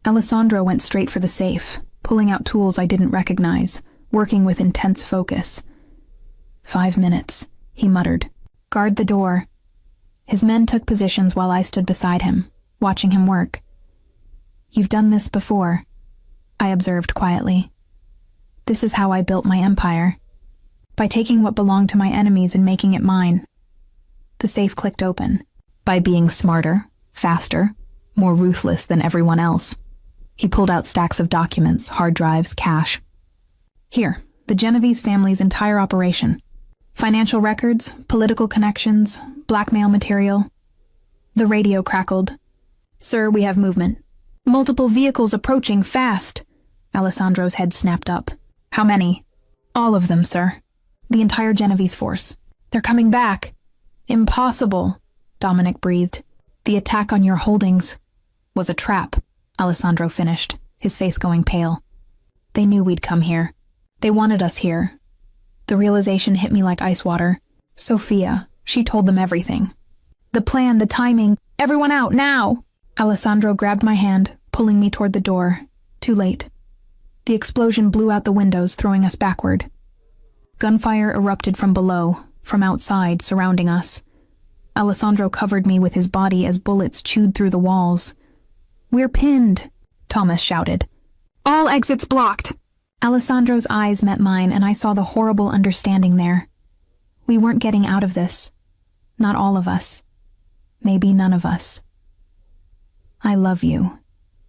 Alessandro went straight for the safe, pulling out tools I didn't recognize, working with intense focus. 5 minutes, he muttered. "Guard the door." His men took positions while I stood beside him, watching him work. "You've done this before," I observed quietly. "This is how I built my empire. By taking what belonged to my enemies and making it mine." The safe clicked open. "By being smarter, faster, more ruthless than everyone else." He pulled out stacks of documents, hard drives, cash. "Here, the Genovese family's entire operation. Financial records, political connections, blackmail material." The radio crackled. "Sir, we have movement." "Multiple vehicles approaching fast." Alessandro's head snapped up. "How many?" "All of them, sir. The entire Genovese force. They're coming back." "Impossible," Dominic breathed. "The attack on your holdings was a trap," Alessandro finished, his face going pale. "They knew we'd come here. They wanted us here." The realization hit me like ice water. Sophia, she told them everything. "The plan, the timing, everyone out, now!" Alessandro grabbed my hand, pulling me toward the door. Too late. The explosion blew out the windows, throwing us backward. Gunfire erupted from below, from outside, surrounding us. Alessandro covered me with his body as bullets chewed through the walls. "We're pinned," Thomas shouted. "All exits blocked." Alessandro's eyes met mine, and I saw the horrible understanding there. We weren't getting out of this. Not all of us. Maybe none of us. "I love you,"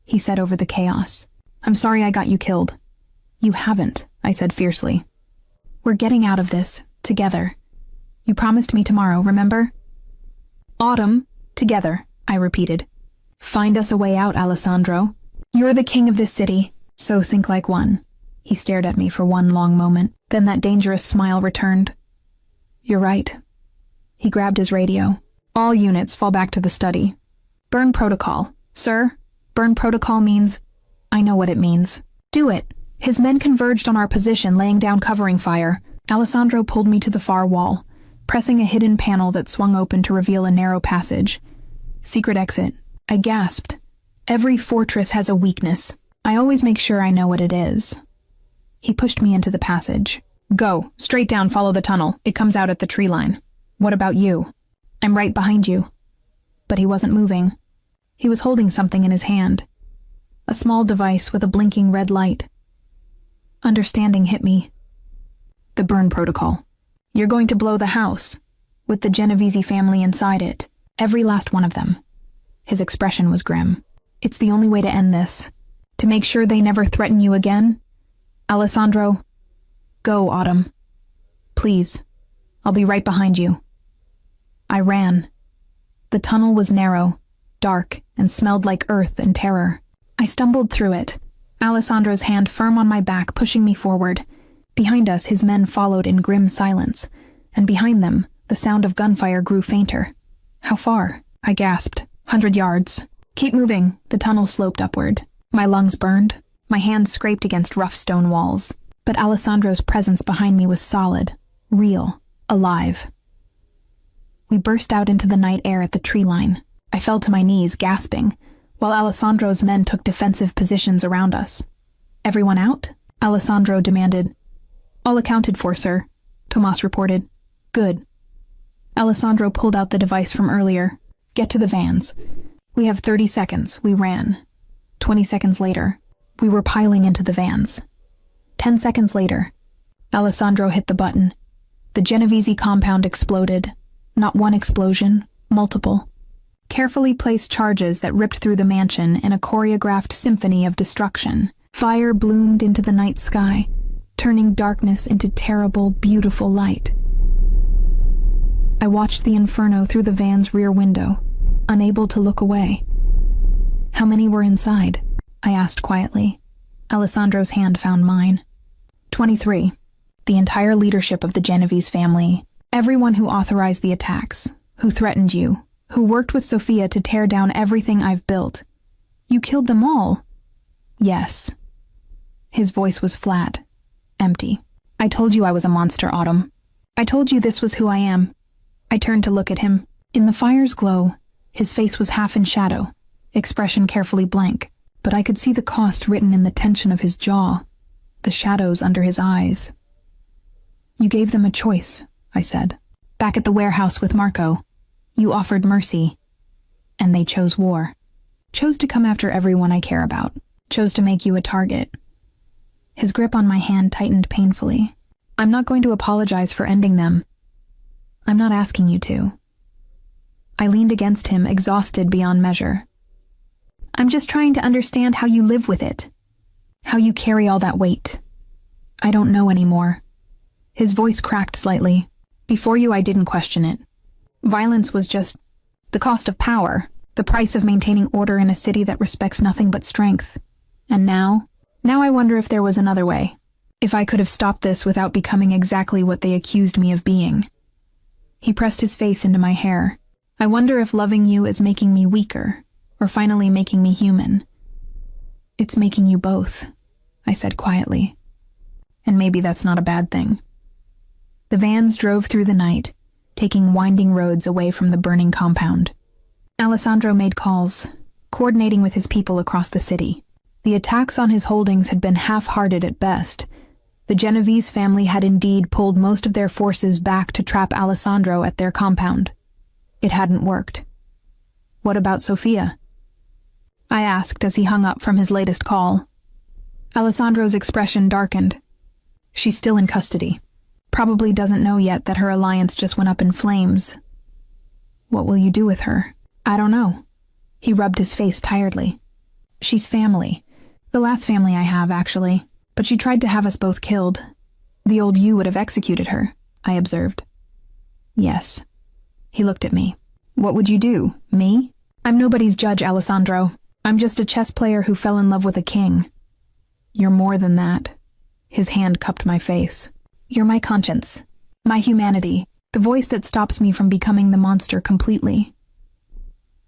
he said over the chaos. "I'm sorry I got you killed." "You haven't," I said fiercely. "We're getting out of this, together. You promised me tomorrow, remember?" "Autumn, together," I repeated. "Find us a way out, Alessandro. You're the king of this city, so think like one." He stared at me for one long moment, then that dangerous smile returned. "You're right." He grabbed his radio. "All units fall back to the study. Burn protocol. Sir, burn protocol means—" "I know what it means. Do it." His men converged on our position, laying down covering fire. Alessandro pulled me to the far wall, pressing a hidden panel that swung open to reveal a narrow passage. "Secret exit." I gasped. Every fortress has a weakness. I always make sure I know what it is. He pushed me into the passage. "Go, straight down, follow the tunnel. It comes out at the tree line." "What about you?" "I'm right behind you." But he wasn't moving. He was holding something in his hand. A small device with a blinking red light. Understanding hit me. The burn protocol. You're going to blow the house, with the Genovese family inside it, every last one of them. His expression was grim. It's the only way to end this. To make sure they never threaten you again. Alessandro, go, Autumn. Please, I'll be right behind you. I ran. The tunnel was narrow, dark, and smelled like earth and terror. I stumbled through it, Alessandro's hand firm on my back, pushing me forward. Behind us, his men followed in grim silence, and behind them, the sound of gunfire grew fainter. How far? I gasped. 100 yards. Keep moving. The tunnel sloped upward. My lungs burned. My hands scraped against rough stone walls. But Alessandro's presence behind me was solid, real, alive. We burst out into the night air at the tree line. I fell to my knees, gasping, while Alessandro's men took defensive positions around us. Everyone out? Alessandro demanded. All accounted for, sir, Tomas reported. Good. Alessandro pulled out the device from earlier. Get to the vans. We have 30 seconds. We ran. 20 seconds later, we were piling into the vans. 10 seconds later, Alessandro hit the button. The Genovese compound exploded. Not one explosion, multiple. Carefully placed charges that ripped through the mansion in a choreographed symphony of destruction. Fire bloomed into the night sky, turning darkness into terrible, beautiful light. I watched the inferno through the van's rear window, unable to look away. How many were inside? I asked quietly. Alessandro's hand found mine. 23. The entire leadership of the Genovese family. Everyone who authorized the attacks, who threatened you, who worked with Sophia to tear down everything I've built. You killed them all. Yes. His voice was flat, empty. I told you I was a monster, Autumn. I told you this was who I am. I turned to look at him. In the fire's glow, his face was half in shadow, expression carefully blank, but I could see the cost written in the tension of his jaw, the shadows under his eyes. You gave them a choice, I said. Back at the warehouse with Marco, you offered mercy, and they chose war. Chose to come after everyone I care about. Chose to make you a target. His grip on my hand tightened painfully. I'm not going to apologize for ending them. I'm not asking you to. I leaned against him, exhausted beyond measure. I'm just trying to understand how you live with it. How you carry all that weight. I don't know anymore. His voice cracked slightly. Before you, I didn't question it. Violence was just the cost of power, the price of maintaining order in a city that respects nothing but strength. And now I wonder if there was another way. If I could have stopped this without becoming exactly what they accused me of being. He pressed his face into my hair. I wonder if loving you is making me weaker, or finally making me human. It's making you both, I said quietly. And maybe that's not a bad thing. The vans drove through the night, taking winding roads away from the burning compound. Alessandro made calls, coordinating with his people across the city. The attacks on his holdings had been half-hearted at best. The Genovese family had indeed pulled most of their forces back to trap Alessandro at their compound. It hadn't worked. What about Sophia? I asked as he hung up from his latest call. Alessandro's expression darkened. She's still in custody. Probably doesn't know yet that her alliance just went up in flames. What will you do with her? I don't know. He rubbed his face tiredly. She's family. The last family I have, actually. But she tried to have us both killed. The old you would have executed her, I observed. Yes. He looked at me. What would you do? Me? I'm nobody's judge, Alessandro. I'm just a chess player who fell in love with a king. You're more than that. His hand cupped my face. You're my conscience, my humanity, the voice that stops me from becoming the monster completely.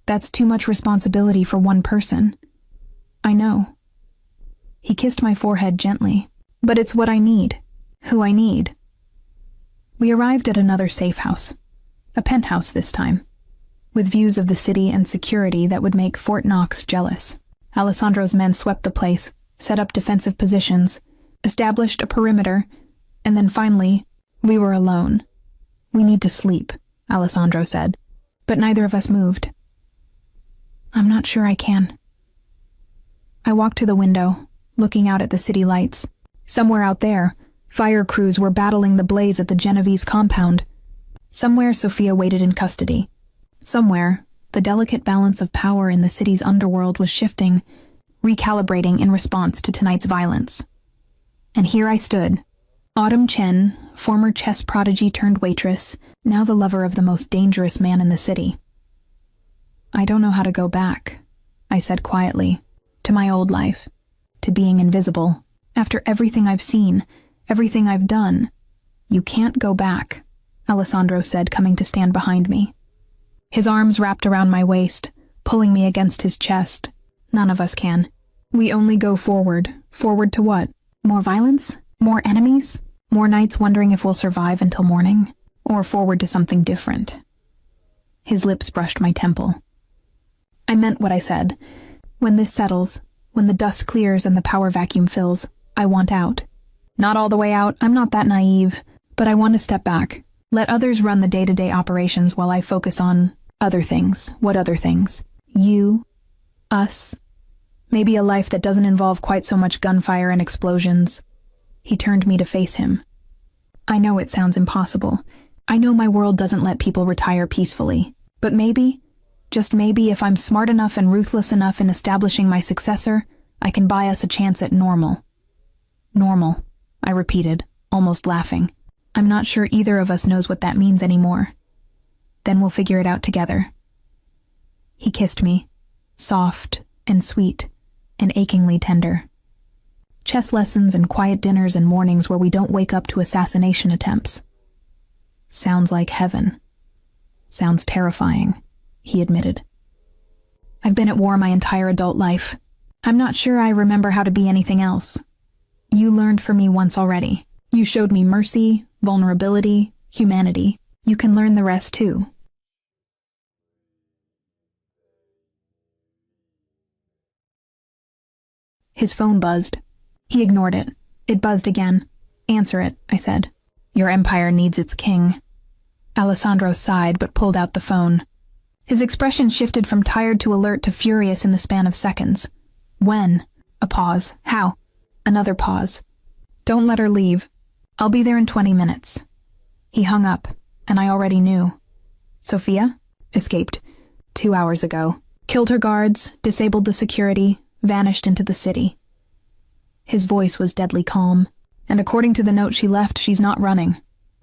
That's too much responsibility for one person. I know. He kissed my forehead gently. But it's what I need, who I need. We arrived at another safe house, a penthouse this time, with views of the city and security that would make Fort Knox jealous. Alessandro's men swept the place, set up defensive positions, established a perimeter, and then finally, we were alone. We need to sleep, Alessandro said, but neither of us moved. I'm not sure I can. I walked to the window, looking out at the city lights, Somewhere out there, fire crews were battling the blaze at the Genovese compound. Somewhere, Sophia waited in custody. Somewhere, the delicate balance of power in the city's underworld was shifting, recalibrating in response to tonight's violence. And here I stood, Autumn Chen, former chess prodigy turned waitress, now the lover of the most dangerous man in the city. I don't know how to go back, I said quietly, to my old life, to being invisible. After everything I've seen, everything I've done, you can't go back, Alessandro said, coming to stand behind me. His arms wrapped around my waist, pulling me against his chest. None of us can. We only go forward. Forward to what? More violence? More enemies? More nights wondering if we'll survive until morning? Or forward to something different? His lips brushed my temple. I meant what I said. When this settles, when the dust clears and the power vacuum fills, I want out. Not all the way out, I'm not that naive, but I want to step back. Let others run the day-to-day operations while I focus on other things. What other things? You, us, maybe a life that doesn't involve quite so much gunfire and explosions. He turned me to face him. I know it sounds impossible. I know my world doesn't let people retire peacefully. But maybe, just maybe, if I'm smart enough and ruthless enough in establishing my successor, I can buy us a chance at normal. Normal, I repeated, almost laughing. I'm not sure either of us knows what that means anymore. Then we'll figure it out together. He kissed me, soft and sweet and achingly tender. Chess lessons and quiet dinners and mornings where we don't wake up to assassination attempts. Sounds like heaven. Sounds terrifying, he admitted. I've been at war my entire adult life. I'm not sure I remember how to be anything else. You learned for me once already. You showed me mercy, vulnerability, humanity. You can learn the rest too. His phone buzzed. He ignored it. It buzzed again. Answer it, I said. Your empire needs its king. Alessandro sighed but pulled out the phone. His expression shifted from tired to alert to furious in the span of seconds. When? A pause. How? Another pause. Don't let her leave. I'll be there in 20 minutes. He hung up, and I already knew. Sophia? Escaped. 2 hours ago. Killed her guards, disabled the security, vanished into the city. His voice was deadly calm, and according to the note she left, she's not running.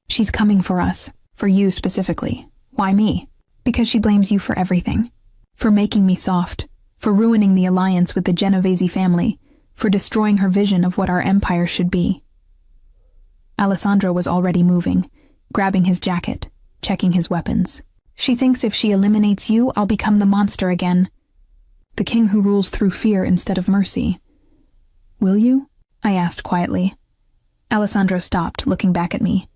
She's coming for us, for you specifically. Why me? Because she blames you for everything. For making me soft, for ruining the alliance with the Genovese family, for destroying her vision of what our empire should be. Alessandro was already moving, grabbing his jacket, checking his weapons. She thinks if she eliminates you, I'll become the monster again. The king who rules through fear instead of mercy. Will you? I asked quietly. Alessandro stopped, looking back at me.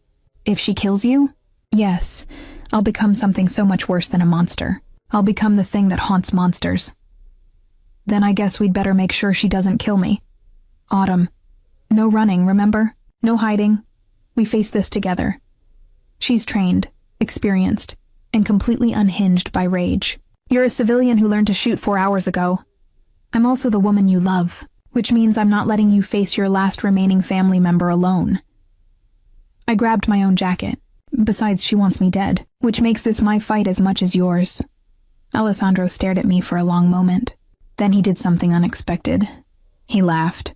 If she kills you? Yes, I'll become something so much worse than a monster. I'll become the thing that haunts monsters. Then I guess we'd better make sure she doesn't kill me. Autumn. No running, remember? No hiding. We face this together. She's trained, experienced, and completely unhinged by rage. You're a civilian who learned to shoot 4 hours ago. I'm also the woman you love, which means I'm not letting you face your last remaining family member alone. I grabbed my own jacket. Besides, she wants me dead, which makes this my fight as much as yours. Alessandro stared at me for a long moment. Then he did something unexpected. He laughed.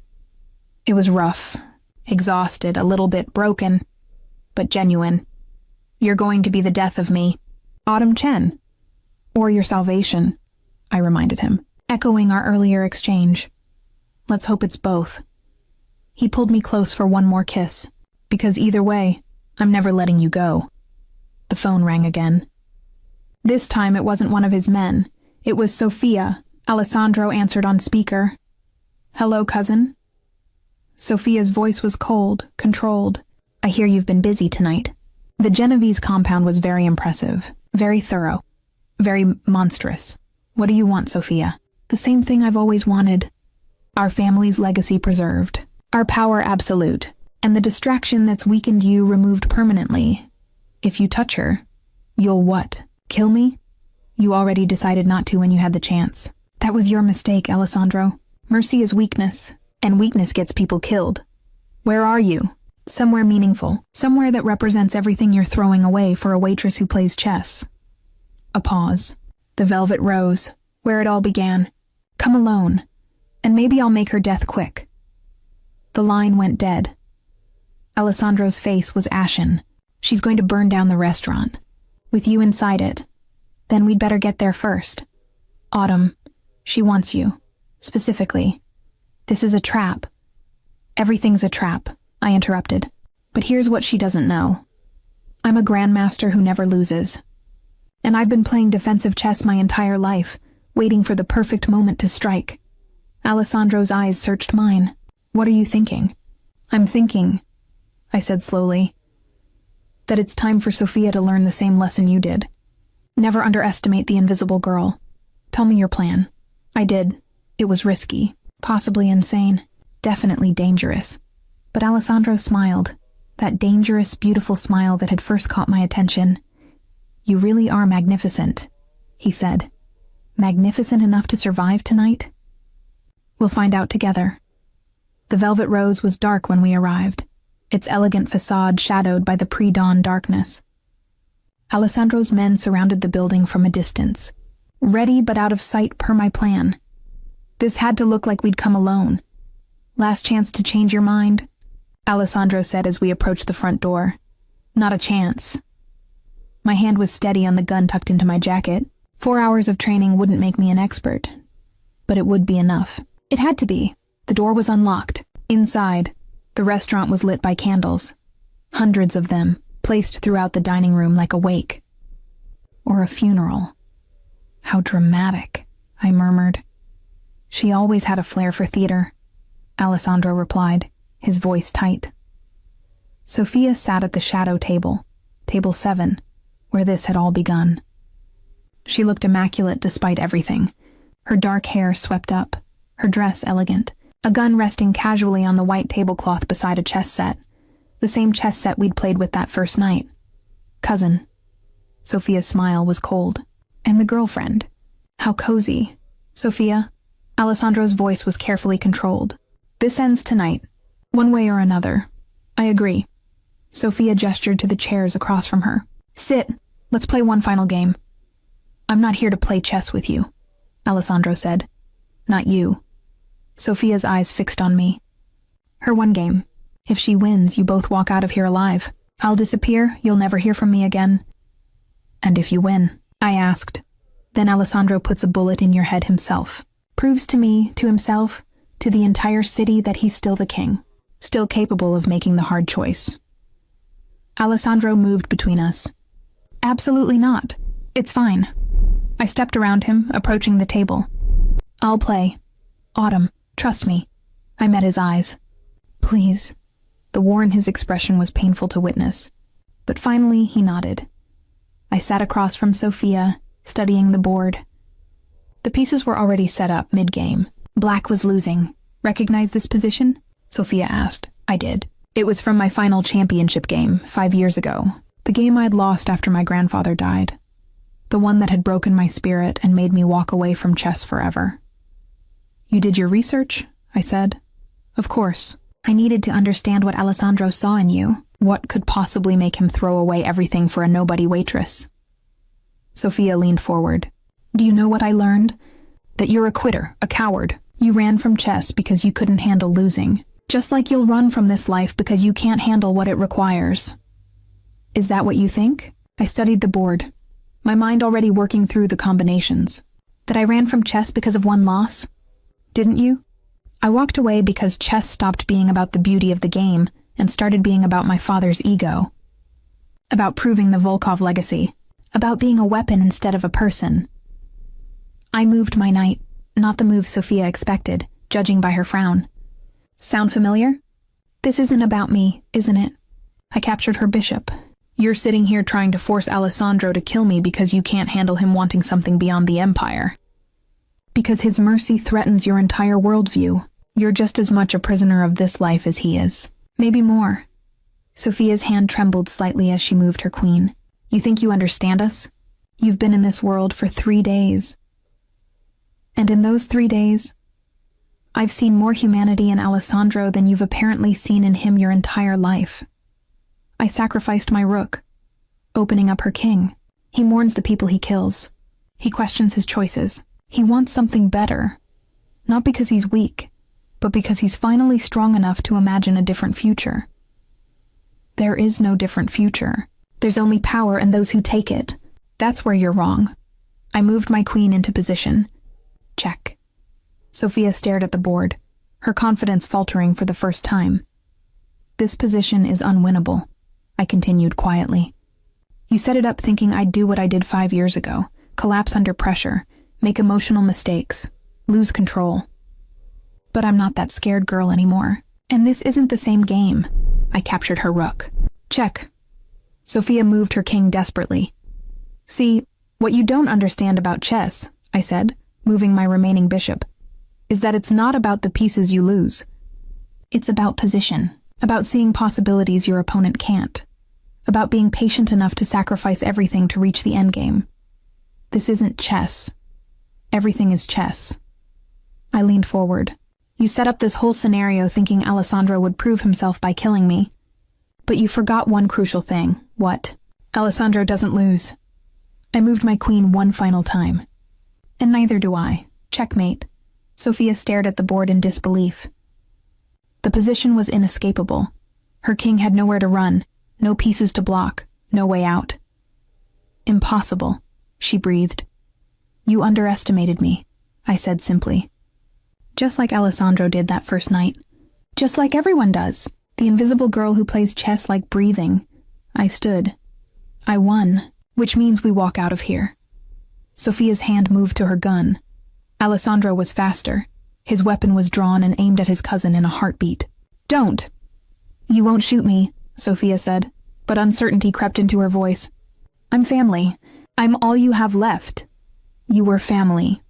It was rough, exhausted, a little bit broken, but genuine. You're going to be the death of me, Autumn Chen. Or your salvation, I reminded him, echoing our earlier exchange. Let's hope it's both. He pulled me close for one more kiss, because either way, I'm never letting you go. The phone rang again. This time it wasn't one of his men. It was Sophia. Alessandro answered on speaker. Hello, cousin? Sophia's voice was cold, controlled. I hear you've been busy tonight. The Genovese compound was very impressive, very thorough, very monstrous. What do you want, Sophia? The same thing I've always wanted. Our family's legacy preserved, our power absolute, and the distraction that's weakened you removed permanently. If you touch her, you'll what? Kill me? You already decided not to when you had the chance. That was your mistake, Alessandro. Mercy is weakness, and weakness gets people killed. Where are you? Somewhere meaningful. Somewhere that represents everything you're throwing away for a waitress who plays chess. A pause. The velvet rose, where it all began. Come alone, and maybe I'll make her death quick. The line went dead. Alessandro's face was ashen. She's going to burn down the restaurant. With you inside it. Then we'd better get there first. Autumn, she wants you. Specifically. This is a trap. Everything's a trap, I interrupted. But here's what she doesn't know. I'm a grandmaster who never loses. And I've been playing defensive chess my entire life, waiting for the perfect moment to strike. Alessandro's eyes searched mine. What are you thinking? I'm thinking, I said slowly, that it's time for Sophia to learn the same lesson you did. Never underestimate the invisible girl. Tell me your plan. I did. It was risky, possibly insane. Definitely dangerous. But Alessandro smiled, that dangerous, beautiful smile that had first caught my attention. You really are magnificent, he said. Magnificent enough to survive tonight? We'll find out together. The Velvet Rose was dark when we arrived, its elegant facade shadowed by the pre-dawn darkness. Alessandro's men surrounded the building from a distance, ready but out of sight per my plan. This had to look like we'd come alone. Last chance to change your mind? Alessandro said as we approached the front door. Not a chance. My hand was steady on the gun tucked into my jacket. 4 hours of training wouldn't make me an expert, but it would be enough. It had to be. The door was unlocked. Inside, the restaurant was lit by candles. Hundreds of them, placed throughout the dining room like a wake. Or a funeral. How dramatic, I murmured. She always had a flair for theater, Alessandro replied, his voice tight. Sophia sat at the shadow table, table 7, where this had all begun. She looked immaculate despite everything, her dark hair swept up, her dress elegant, a gun resting casually on the white tablecloth beside a chess set, the same chess set we'd played with that first night. Cousin. Sophia's smile was cold. And the girlfriend. How cozy. Sophia. Alessandro's voice was carefully controlled. This ends tonight, one way or another. I agree. Sophia gestured to the chairs across from her. Sit. Let's play one final game. I'm not here to play chess with you, Alessandro said. Not you. Sophia's eyes fixed on me. Her one game. If she wins, you both walk out of here alive. I'll disappear, you'll never hear from me again. And if you win? I asked. Then Alessandro puts a bullet in your head himself. Proves to me, to himself, to the entire city that he's still the king. Still capable of making the hard choice. Alessandro moved between us. Absolutely not. It's fine. I stepped around him, approaching the table. I'll play. Autumn, trust me. I met his eyes. Please. The war in his expression was painful to witness. But finally, he nodded. I sat across from Sophia, studying the board. The pieces were already set up mid-game. Black was losing. Recognize this position? Sophia asked. I did. It was from my final championship game, 5 years ago. The game I'd lost after my grandfather died. The one that had broken my spirit and made me walk away from chess forever. You did your research? I said. Of course. I needed to understand what Alessandro saw in you. What could possibly make him throw away everything for a nobody waitress? Sophia leaned forward. Do you know what I learned? That you're a quitter, a coward. You ran from chess because you couldn't handle losing. Just like you'll run from this life because you can't handle what it requires. Is that what you think? I studied the board, my mind already working through the combinations. That I ran from chess because of one loss? Didn't you? I walked away because chess stopped being about the beauty of the game and started being about my father's ego. About proving the Volkov legacy. About being a weapon instead of a person. I moved my knight, not the move Sophia expected, judging by her frown. Sound familiar? This isn't about me, isn't it? I captured her bishop. You're sitting here trying to force Alessandro to kill me because you can't handle him wanting something beyond the empire. Because his mercy threatens your entire worldview. You're just as much a prisoner of this life as he is. Maybe more. Sophia's hand trembled slightly as she moved her queen. You think you understand us? You've been in this world for 3 days. And in those 3 days, I've seen more humanity in Alessandro than you've apparently seen in him your entire life. I sacrificed my rook, opening up her king. He mourns the people he kills. He questions his choices. He wants something better, not because he's weak, but because he's finally strong enough to imagine a different future. There is no different future. There's only power and those who take it. That's where you're wrong. I moved my queen into position. Check. Sophia stared at the board, her confidence faltering for the first time. This position is unwinnable, I continued quietly. You set it up thinking I'd do what I did 5 years ago, collapse under pressure, make emotional mistakes, lose control. But I'm not that scared girl anymore. And this isn't the same game. I captured her rook. Check. Sophia moved her king desperately. See, what you don't understand about chess, I said, moving my remaining bishop, is that it's not about the pieces you lose. It's about position, about seeing possibilities your opponent can't, about being patient enough to sacrifice everything to reach the endgame. This isn't chess. Everything is chess. I leaned forward. You set up this whole scenario thinking Alessandro would prove himself by killing me. But you forgot one crucial thing. What? Alessandro doesn't lose. I moved my queen one final time. And neither do I. Checkmate. Sophia stared at the board in disbelief. The position was inescapable. Her king had nowhere to run, no pieces to block, no way out. Impossible, she breathed. You underestimated me, I said simply. Just like Alessandro did that first night. Just like everyone does. The invisible girl who plays chess like breathing. I stood. I won, which means we walk out of here. Sophia's hand moved to her gun. Alessandro was faster. His weapon was drawn and aimed at his cousin in a heartbeat. Don't! You won't shoot me, Sophia said, but uncertainty crept into her voice. I'm family. I'm all you have left. You were family,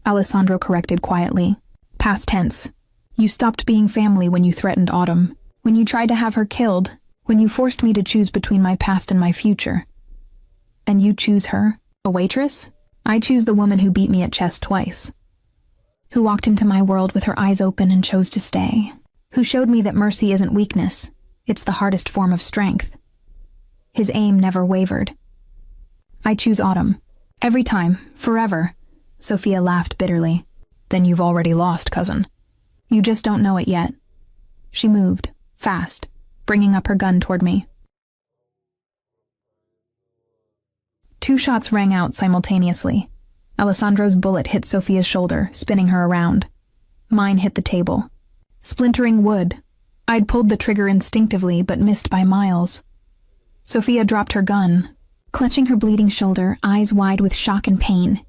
Alessandro corrected quietly. Past tense. You stopped being family when you threatened Autumn, when you tried to have her killed, when you forced me to choose between my past and my future. And you choose her, a waitress? I choose the woman who beat me at chess twice. Who walked into my world with her eyes open and chose to stay. Who showed me that mercy isn't weakness, it's the hardest form of strength. His aim never wavered. I choose Autumn. Every time, forever. Sophia laughed bitterly. Then you've already lost, cousin. You just don't know it yet. She moved, fast, bringing up her gun toward me. 2 shots rang out simultaneously. Alessandro's bullet hit Sophia's shoulder, spinning her around. Mine hit the table. Splintering wood. I'd pulled the trigger instinctively, but missed by miles. Sophia dropped her gun, clutching her bleeding shoulder, eyes wide with shock and pain.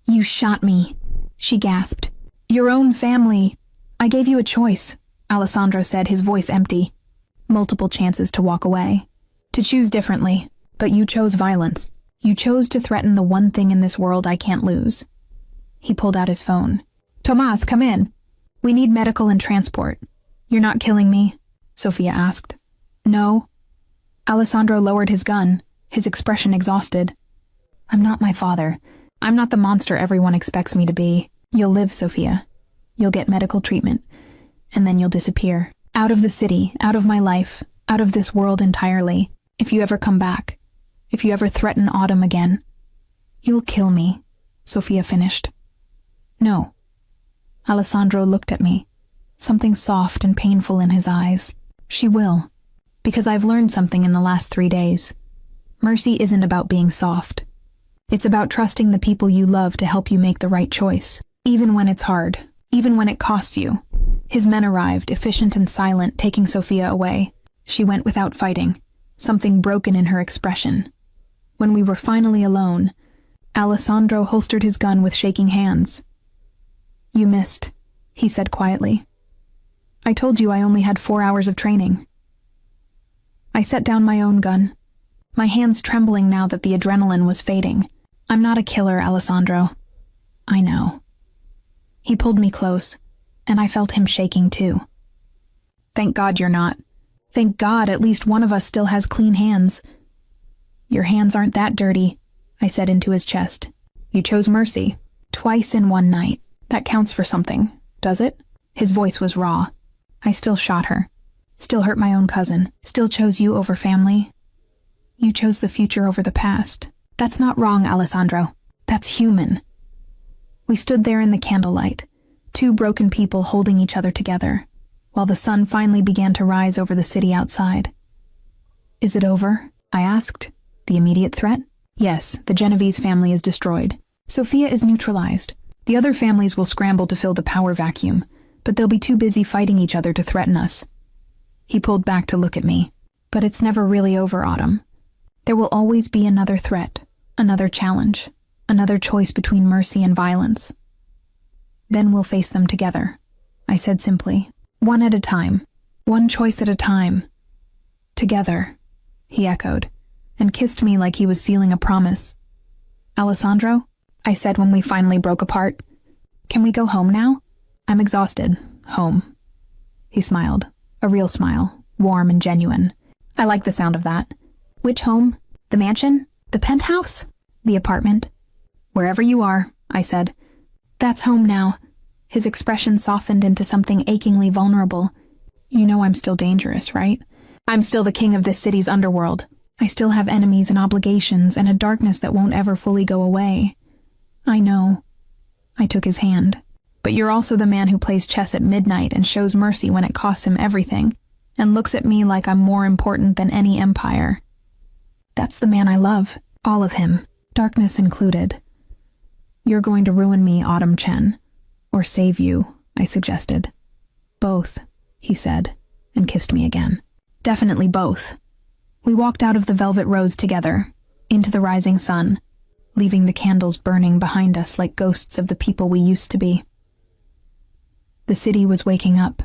You shot me, she gasped. Your own family. I gave you a choice, Alessandro said, his voice empty. Multiple chances to walk away, to choose differently, but you chose violence. You chose to threaten the one thing in this world I can't lose. He pulled out his phone. Tomas, come in. We need medical and transport. You're not killing me? Sophia asked. No. Alessandro lowered his gun, his expression exhausted. I'm not my father. I'm not the monster everyone expects me to be. You'll live, Sophia. You'll get medical treatment, and then you'll disappear. Out of the city, out of my life, out of this world entirely. If you ever come back. If you ever threaten Autumn again. You'll kill me, Sophia finished. No. Alessandro looked at me, something soft and painful in his eyes. She will, because I've learned something in the last 3 days. Mercy isn't about being soft. It's about trusting the people you love to help you make the right choice, even when it's hard, even when it costs you. His men arrived, efficient and silent, taking Sophia away. She went without fighting, something broken in her expression. When we were finally alone, Alessandro holstered his gun with shaking hands. You missed, he said quietly. I told you I only had 4 hours of training. I set down my own gun, my hands trembling now that the adrenaline was fading. I'm not a killer, Alessandro. I know. He pulled me close, and I felt him shaking too. Thank God you're not. Thank God at least one of us still has clean hands. Your hands aren't that dirty, I said into his chest. You chose mercy. Twice in one night. That counts for something, does it? His voice was raw. I still shot her. Still hurt my own cousin. Still chose you over family. You chose the future over the past. That's not wrong, Alessandro. That's human. We stood there in the candlelight, two broken people holding each other together, while the sun finally began to rise over the city outside. Is it over? I asked. The immediate threat? Yes, the Genovese family is destroyed. Sophia is neutralized. The other families will scramble to fill the power vacuum, but they'll be too busy fighting each other to threaten us. He pulled back to look at me. But it's never really over, Autumn. There will always be another threat, another challenge, another choice between mercy and violence. Then we'll face them together, I said simply. One at a time. One choice at a time. Together, he echoed, and kissed me like he was sealing a promise. Alessandro, I said when we finally broke apart, can we go home now? I'm exhausted. Home. He smiled, a real smile, warm and genuine. I like the sound of that. Which home? The mansion? The penthouse? The apartment? Wherever you are, I said. That's home now. His expression softened into something achingly vulnerable. You know I'm still dangerous, right? I'm still the king of this city's underworld. I still have enemies and obligations and a darkness that won't ever fully go away. I know. I took his hand. But you're also the man who plays chess at midnight and shows mercy when it costs him everything, and looks at me like I'm more important than any empire. That's the man I love. All of him. Darkness included. You're going to ruin me, Autumn Chen. Or save you, I suggested. Both, he said, and kissed me again. Definitely both. We walked out of the velvet rose together, into the rising sun, leaving the candles burning behind us like ghosts of the people we used to be. The city was waking up,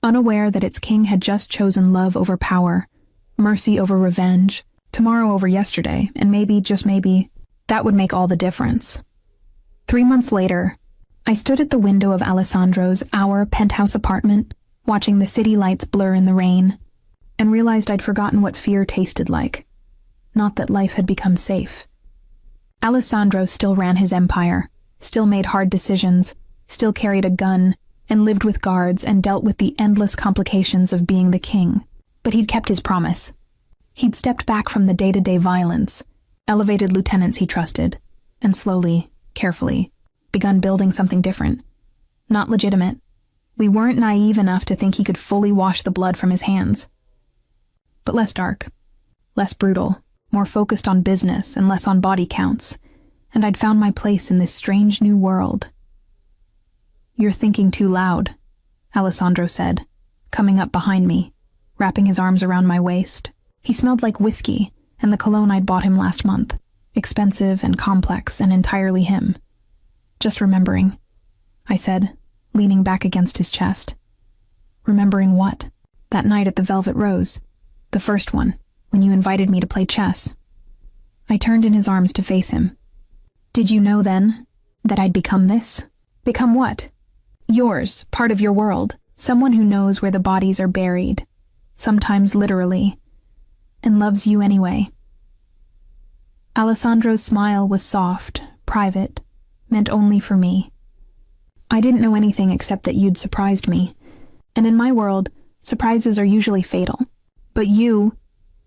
unaware that its king had just chosen love over power, mercy over revenge, tomorrow over yesterday, and maybe, just maybe, that would make all the difference. 3 months later, I stood at the window of Alessandro's our penthouse apartment, watching the city lights blur in the rain, and realized I'd forgotten what fear tasted like. Not that life had become safe. Alessandro still ran his empire, still made hard decisions, still carried a gun, and lived with guards and dealt with the endless complications of being the king. But he'd kept his promise. He'd stepped back from the day-to-day violence, elevated lieutenants he trusted, and slowly, carefully, begun building something different. Not legitimate. We weren't naive enough to think he could fully wash the blood from his hands. But less dark, less brutal, more focused on business and less on body counts, and I'd found my place in this strange new world. You're thinking too loud, Alessandro said, coming up behind me, wrapping his arms around my waist. He smelled like whiskey and the cologne I'd bought him last month, expensive and complex and entirely him. Just remembering, I said, leaning back against his chest. Remembering what? That night at the Velvet Rose, the first one, when you invited me to play chess. I turned in his arms to face him. Did you know then that I'd become this? Become what? Yours, part of your world, someone who knows where the bodies are buried, sometimes literally, and loves you anyway. Alessandro's smile was soft, private, meant only for me. I didn't know anything except that you'd surprised me, and in my world, surprises are usually fatal. But you,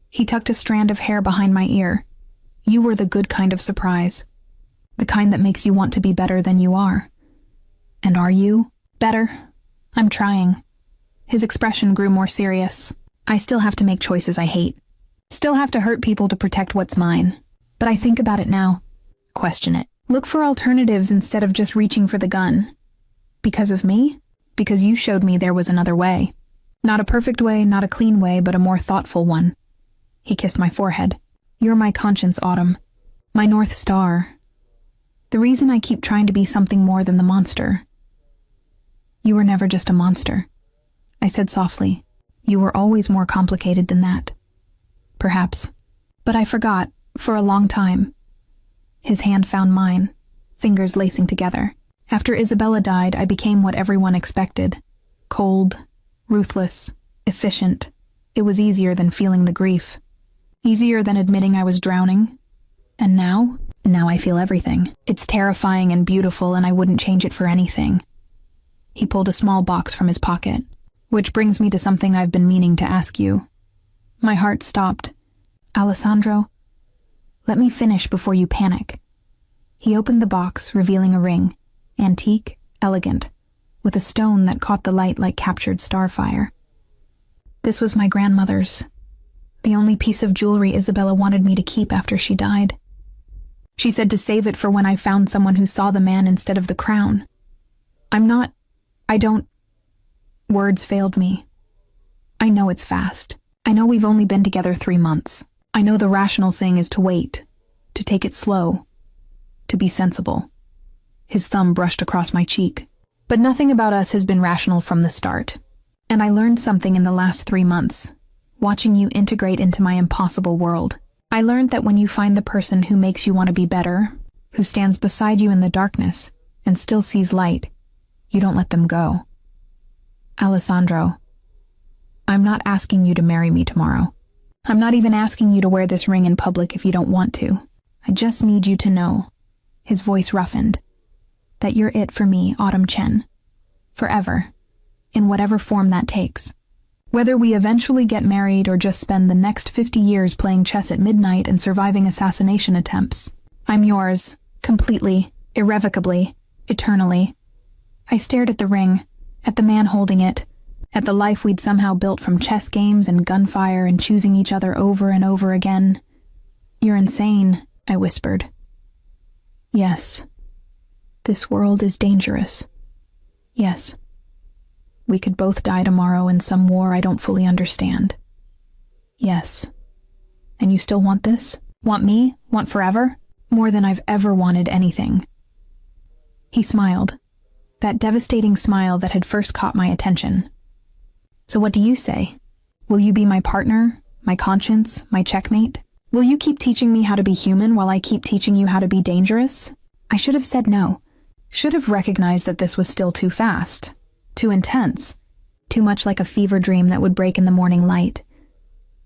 he tucked a strand of hair behind my ear, you were the good kind of surprise, the kind that makes you want to be better than you are. And are you better? I'm trying. His expression grew more serious. I still have to make choices I hate. Still have to hurt people to protect what's mine. But I think about it now. Question it. Look for alternatives instead of just reaching for the gun. Because of me? Because you showed me there was another way. Not a perfect way, not a clean way, but a more thoughtful one. He kissed my forehead. You're my conscience, Autumn. My North Star. The reason I keep trying to be something more than the monster. You were never just a monster. I said softly. You were always more complicated than that. Perhaps. But I forgot, for a long time. His hand found mine, fingers lacing together. After Isabella died, I became what everyone expected. Cold, ruthless, efficient. It was easier than feeling the grief. Easier than admitting I was drowning. And now I feel everything. It's terrifying and beautiful, and I wouldn't change it for anything. He pulled a small box from his pocket. Which brings me to something I've been meaning to ask you. My heart stopped. Alessandro, let me finish before you panic. He opened the box, revealing a ring, antique, elegant, with a stone that caught the light like captured starfire. This was my grandmother's, the only piece of jewelry Isabella wanted me to keep after she died. She said to save it for when I found someone who saw the man instead of the crown. Words failed me. I know it's fast. I know we've only been together 3 months. I know the rational thing is to wait, to take it slow, to be sensible. His thumb brushed across my cheek. But nothing about us has been rational from the start. And I learned something in the last 3 months, watching you integrate into my impossible world. I learned that when you find the person who makes you want to be better, who stands beside you in the darkness and still sees light, you don't let them go. Alessandro, I'm not asking you to marry me tomorrow. I'm not even asking you to wear this ring in public if you don't want to. I just need you to know, his voice roughened, that you're it for me, Autumn Chen. Forever. In whatever form that takes. Whether we eventually get married or just spend the next 50 years playing chess at midnight and surviving assassination attempts, I'm yours, completely, irrevocably, eternally. I stared at the ring, at the man holding it, at the life we'd somehow built from chess games and gunfire and choosing each other over and over again. You're insane, I whispered. Yes. This world is dangerous. Yes. We could both die tomorrow in some war I don't fully understand. Yes. And you still want this? Want me? Want forever? More than I've ever wanted anything. He smiled. That devastating smile that had first caught my attention. So what do you say? Will you be my partner, my conscience, my checkmate? Will you keep teaching me how to be human while I keep teaching you how to be dangerous? I should have said no. Should have recognized that this was still too fast, too intense, too much like a fever dream that would break in the morning light.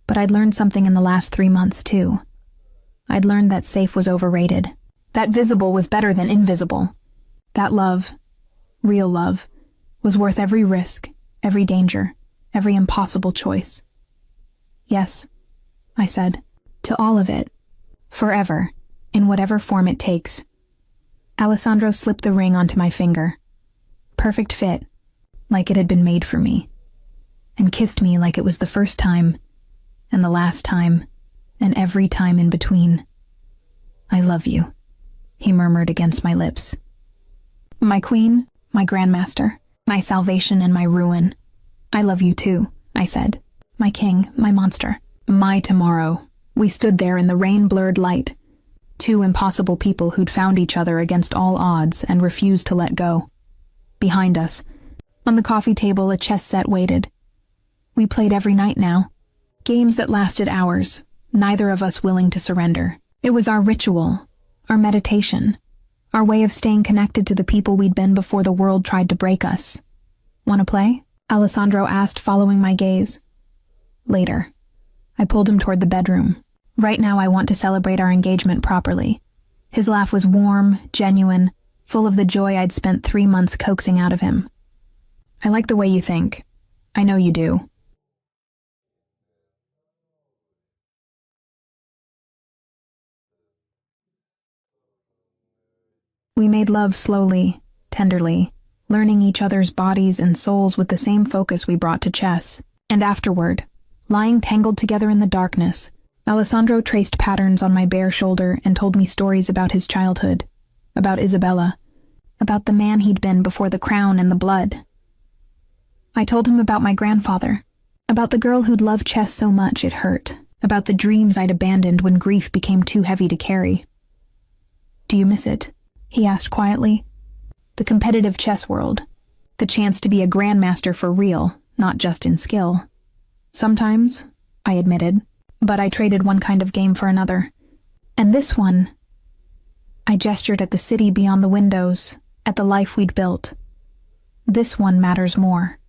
But I'd learned something in the last 3 months, too. I'd learned that safe was overrated, that visible was better than invisible, that love, real love, was worth every risk, every danger, every impossible choice. Yes, I said, to all of it, forever, in whatever form it takes. Alessandro slipped the ring onto my finger. Perfect fit, like it had been made for me, and kissed me like it was the first time, and the last time, and every time in between. I love you, he murmured against my lips. My queen, my grandmaster, my salvation and my ruin. I love you too, I said. My king, my monster, my tomorrow. We stood there in the rain-blurred light, 2 impossible people who'd found each other against all odds and refused to let go. Behind us, on the coffee table, a chess set waited. We played every night now. Games that lasted hours, neither of us willing to surrender. It was our ritual, our meditation, our way of staying connected to the people we'd been before the world tried to break us. "Want to play?" Alessandro asked, following my gaze. Later. I pulled him toward the bedroom. Right now I want to celebrate our engagement properly. His laugh was warm, genuine, full of the joy I'd spent 3 months coaxing out of him. I like the way you think. I know you do. We made love slowly, tenderly, learning each other's bodies and souls with the same focus we brought to chess. And afterward, lying tangled together in the darkness, Alessandro traced patterns on my bare shoulder and told me stories about his childhood, about Isabella, about the man he'd been before the crown and the blood. I told him about my grandfather, about the girl who'd loved chess so much it hurt, about the dreams I'd abandoned when grief became too heavy to carry. "Do you miss it?" he asked quietly. "The competitive chess world, the chance to be a grandmaster for real, not just in skill." "Sometimes," I admitted, "but I traded one kind of game for another. And this one," I gestured at the city beyond the windows, at the life we'd built. "This one matters more.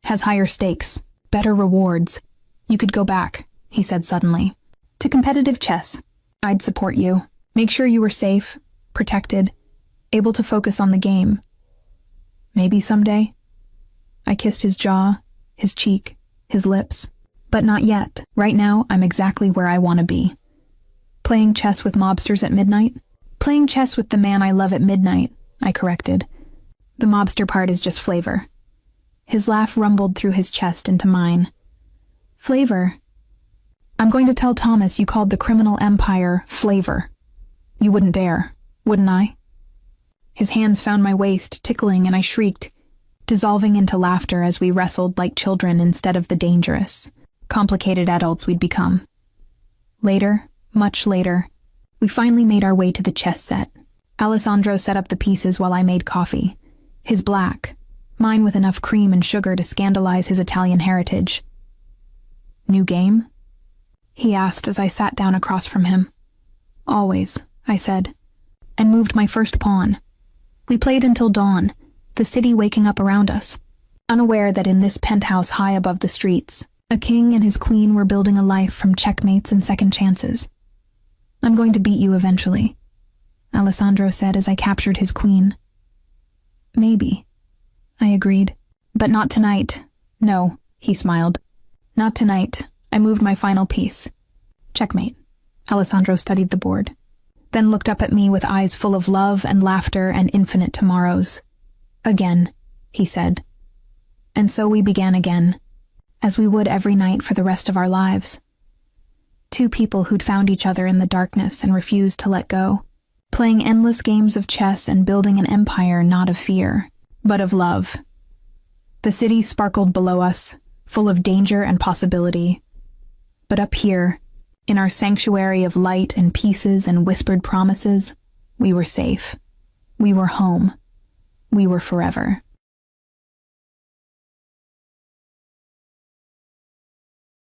Has higher stakes, better rewards. You could go back," he said suddenly, "to competitive chess. I'd support you, make sure you were safe, protected, able to focus on the game. Maybe someday. I kissed his jaw, his cheek, his lips. But not yet. Right now, I'm exactly where I want to be. Playing chess with mobsters at midnight? Playing chess with the man I love at midnight, I corrected. The mobster part is just flavor. His laugh rumbled through his chest into mine. Flavor? I'm going to tell Thomas you called the criminal empire flavor. You wouldn't dare, wouldn't I? His hands found my waist, tickling, and I shrieked, dissolving into laughter as we wrestled like children instead of the dangerous, complicated adults we'd become. Later, much later, we finally made our way to the chess set. Alessandro set up the pieces while I made coffee. His black, mine with enough cream and sugar to scandalize his Italian heritage. New game? He asked as I sat down across from him. Always, I said, and moved my first pawn. We played until dawn, the city waking up around us, unaware that in this penthouse high above the streets, a king and his queen were building a life from checkmates and second chances. I'm going to beat you eventually, Alessandro said as I captured his queen. Maybe, I agreed. But not tonight. No, he smiled. Not tonight. I moved my final piece. Checkmate. Alessandro studied the board, then looked up at me with eyes full of love and laughter and infinite tomorrows. Again, he said. And so we began again, as we would every night for the rest of our lives. Two people who'd found each other in the darkness and refused to let go, playing endless games of chess and building an empire not of fear, but of love. The city sparkled below us, full of danger and possibility. But up here, in our sanctuary of light and pieces and whispered promises, we were safe. We were home. We were forever.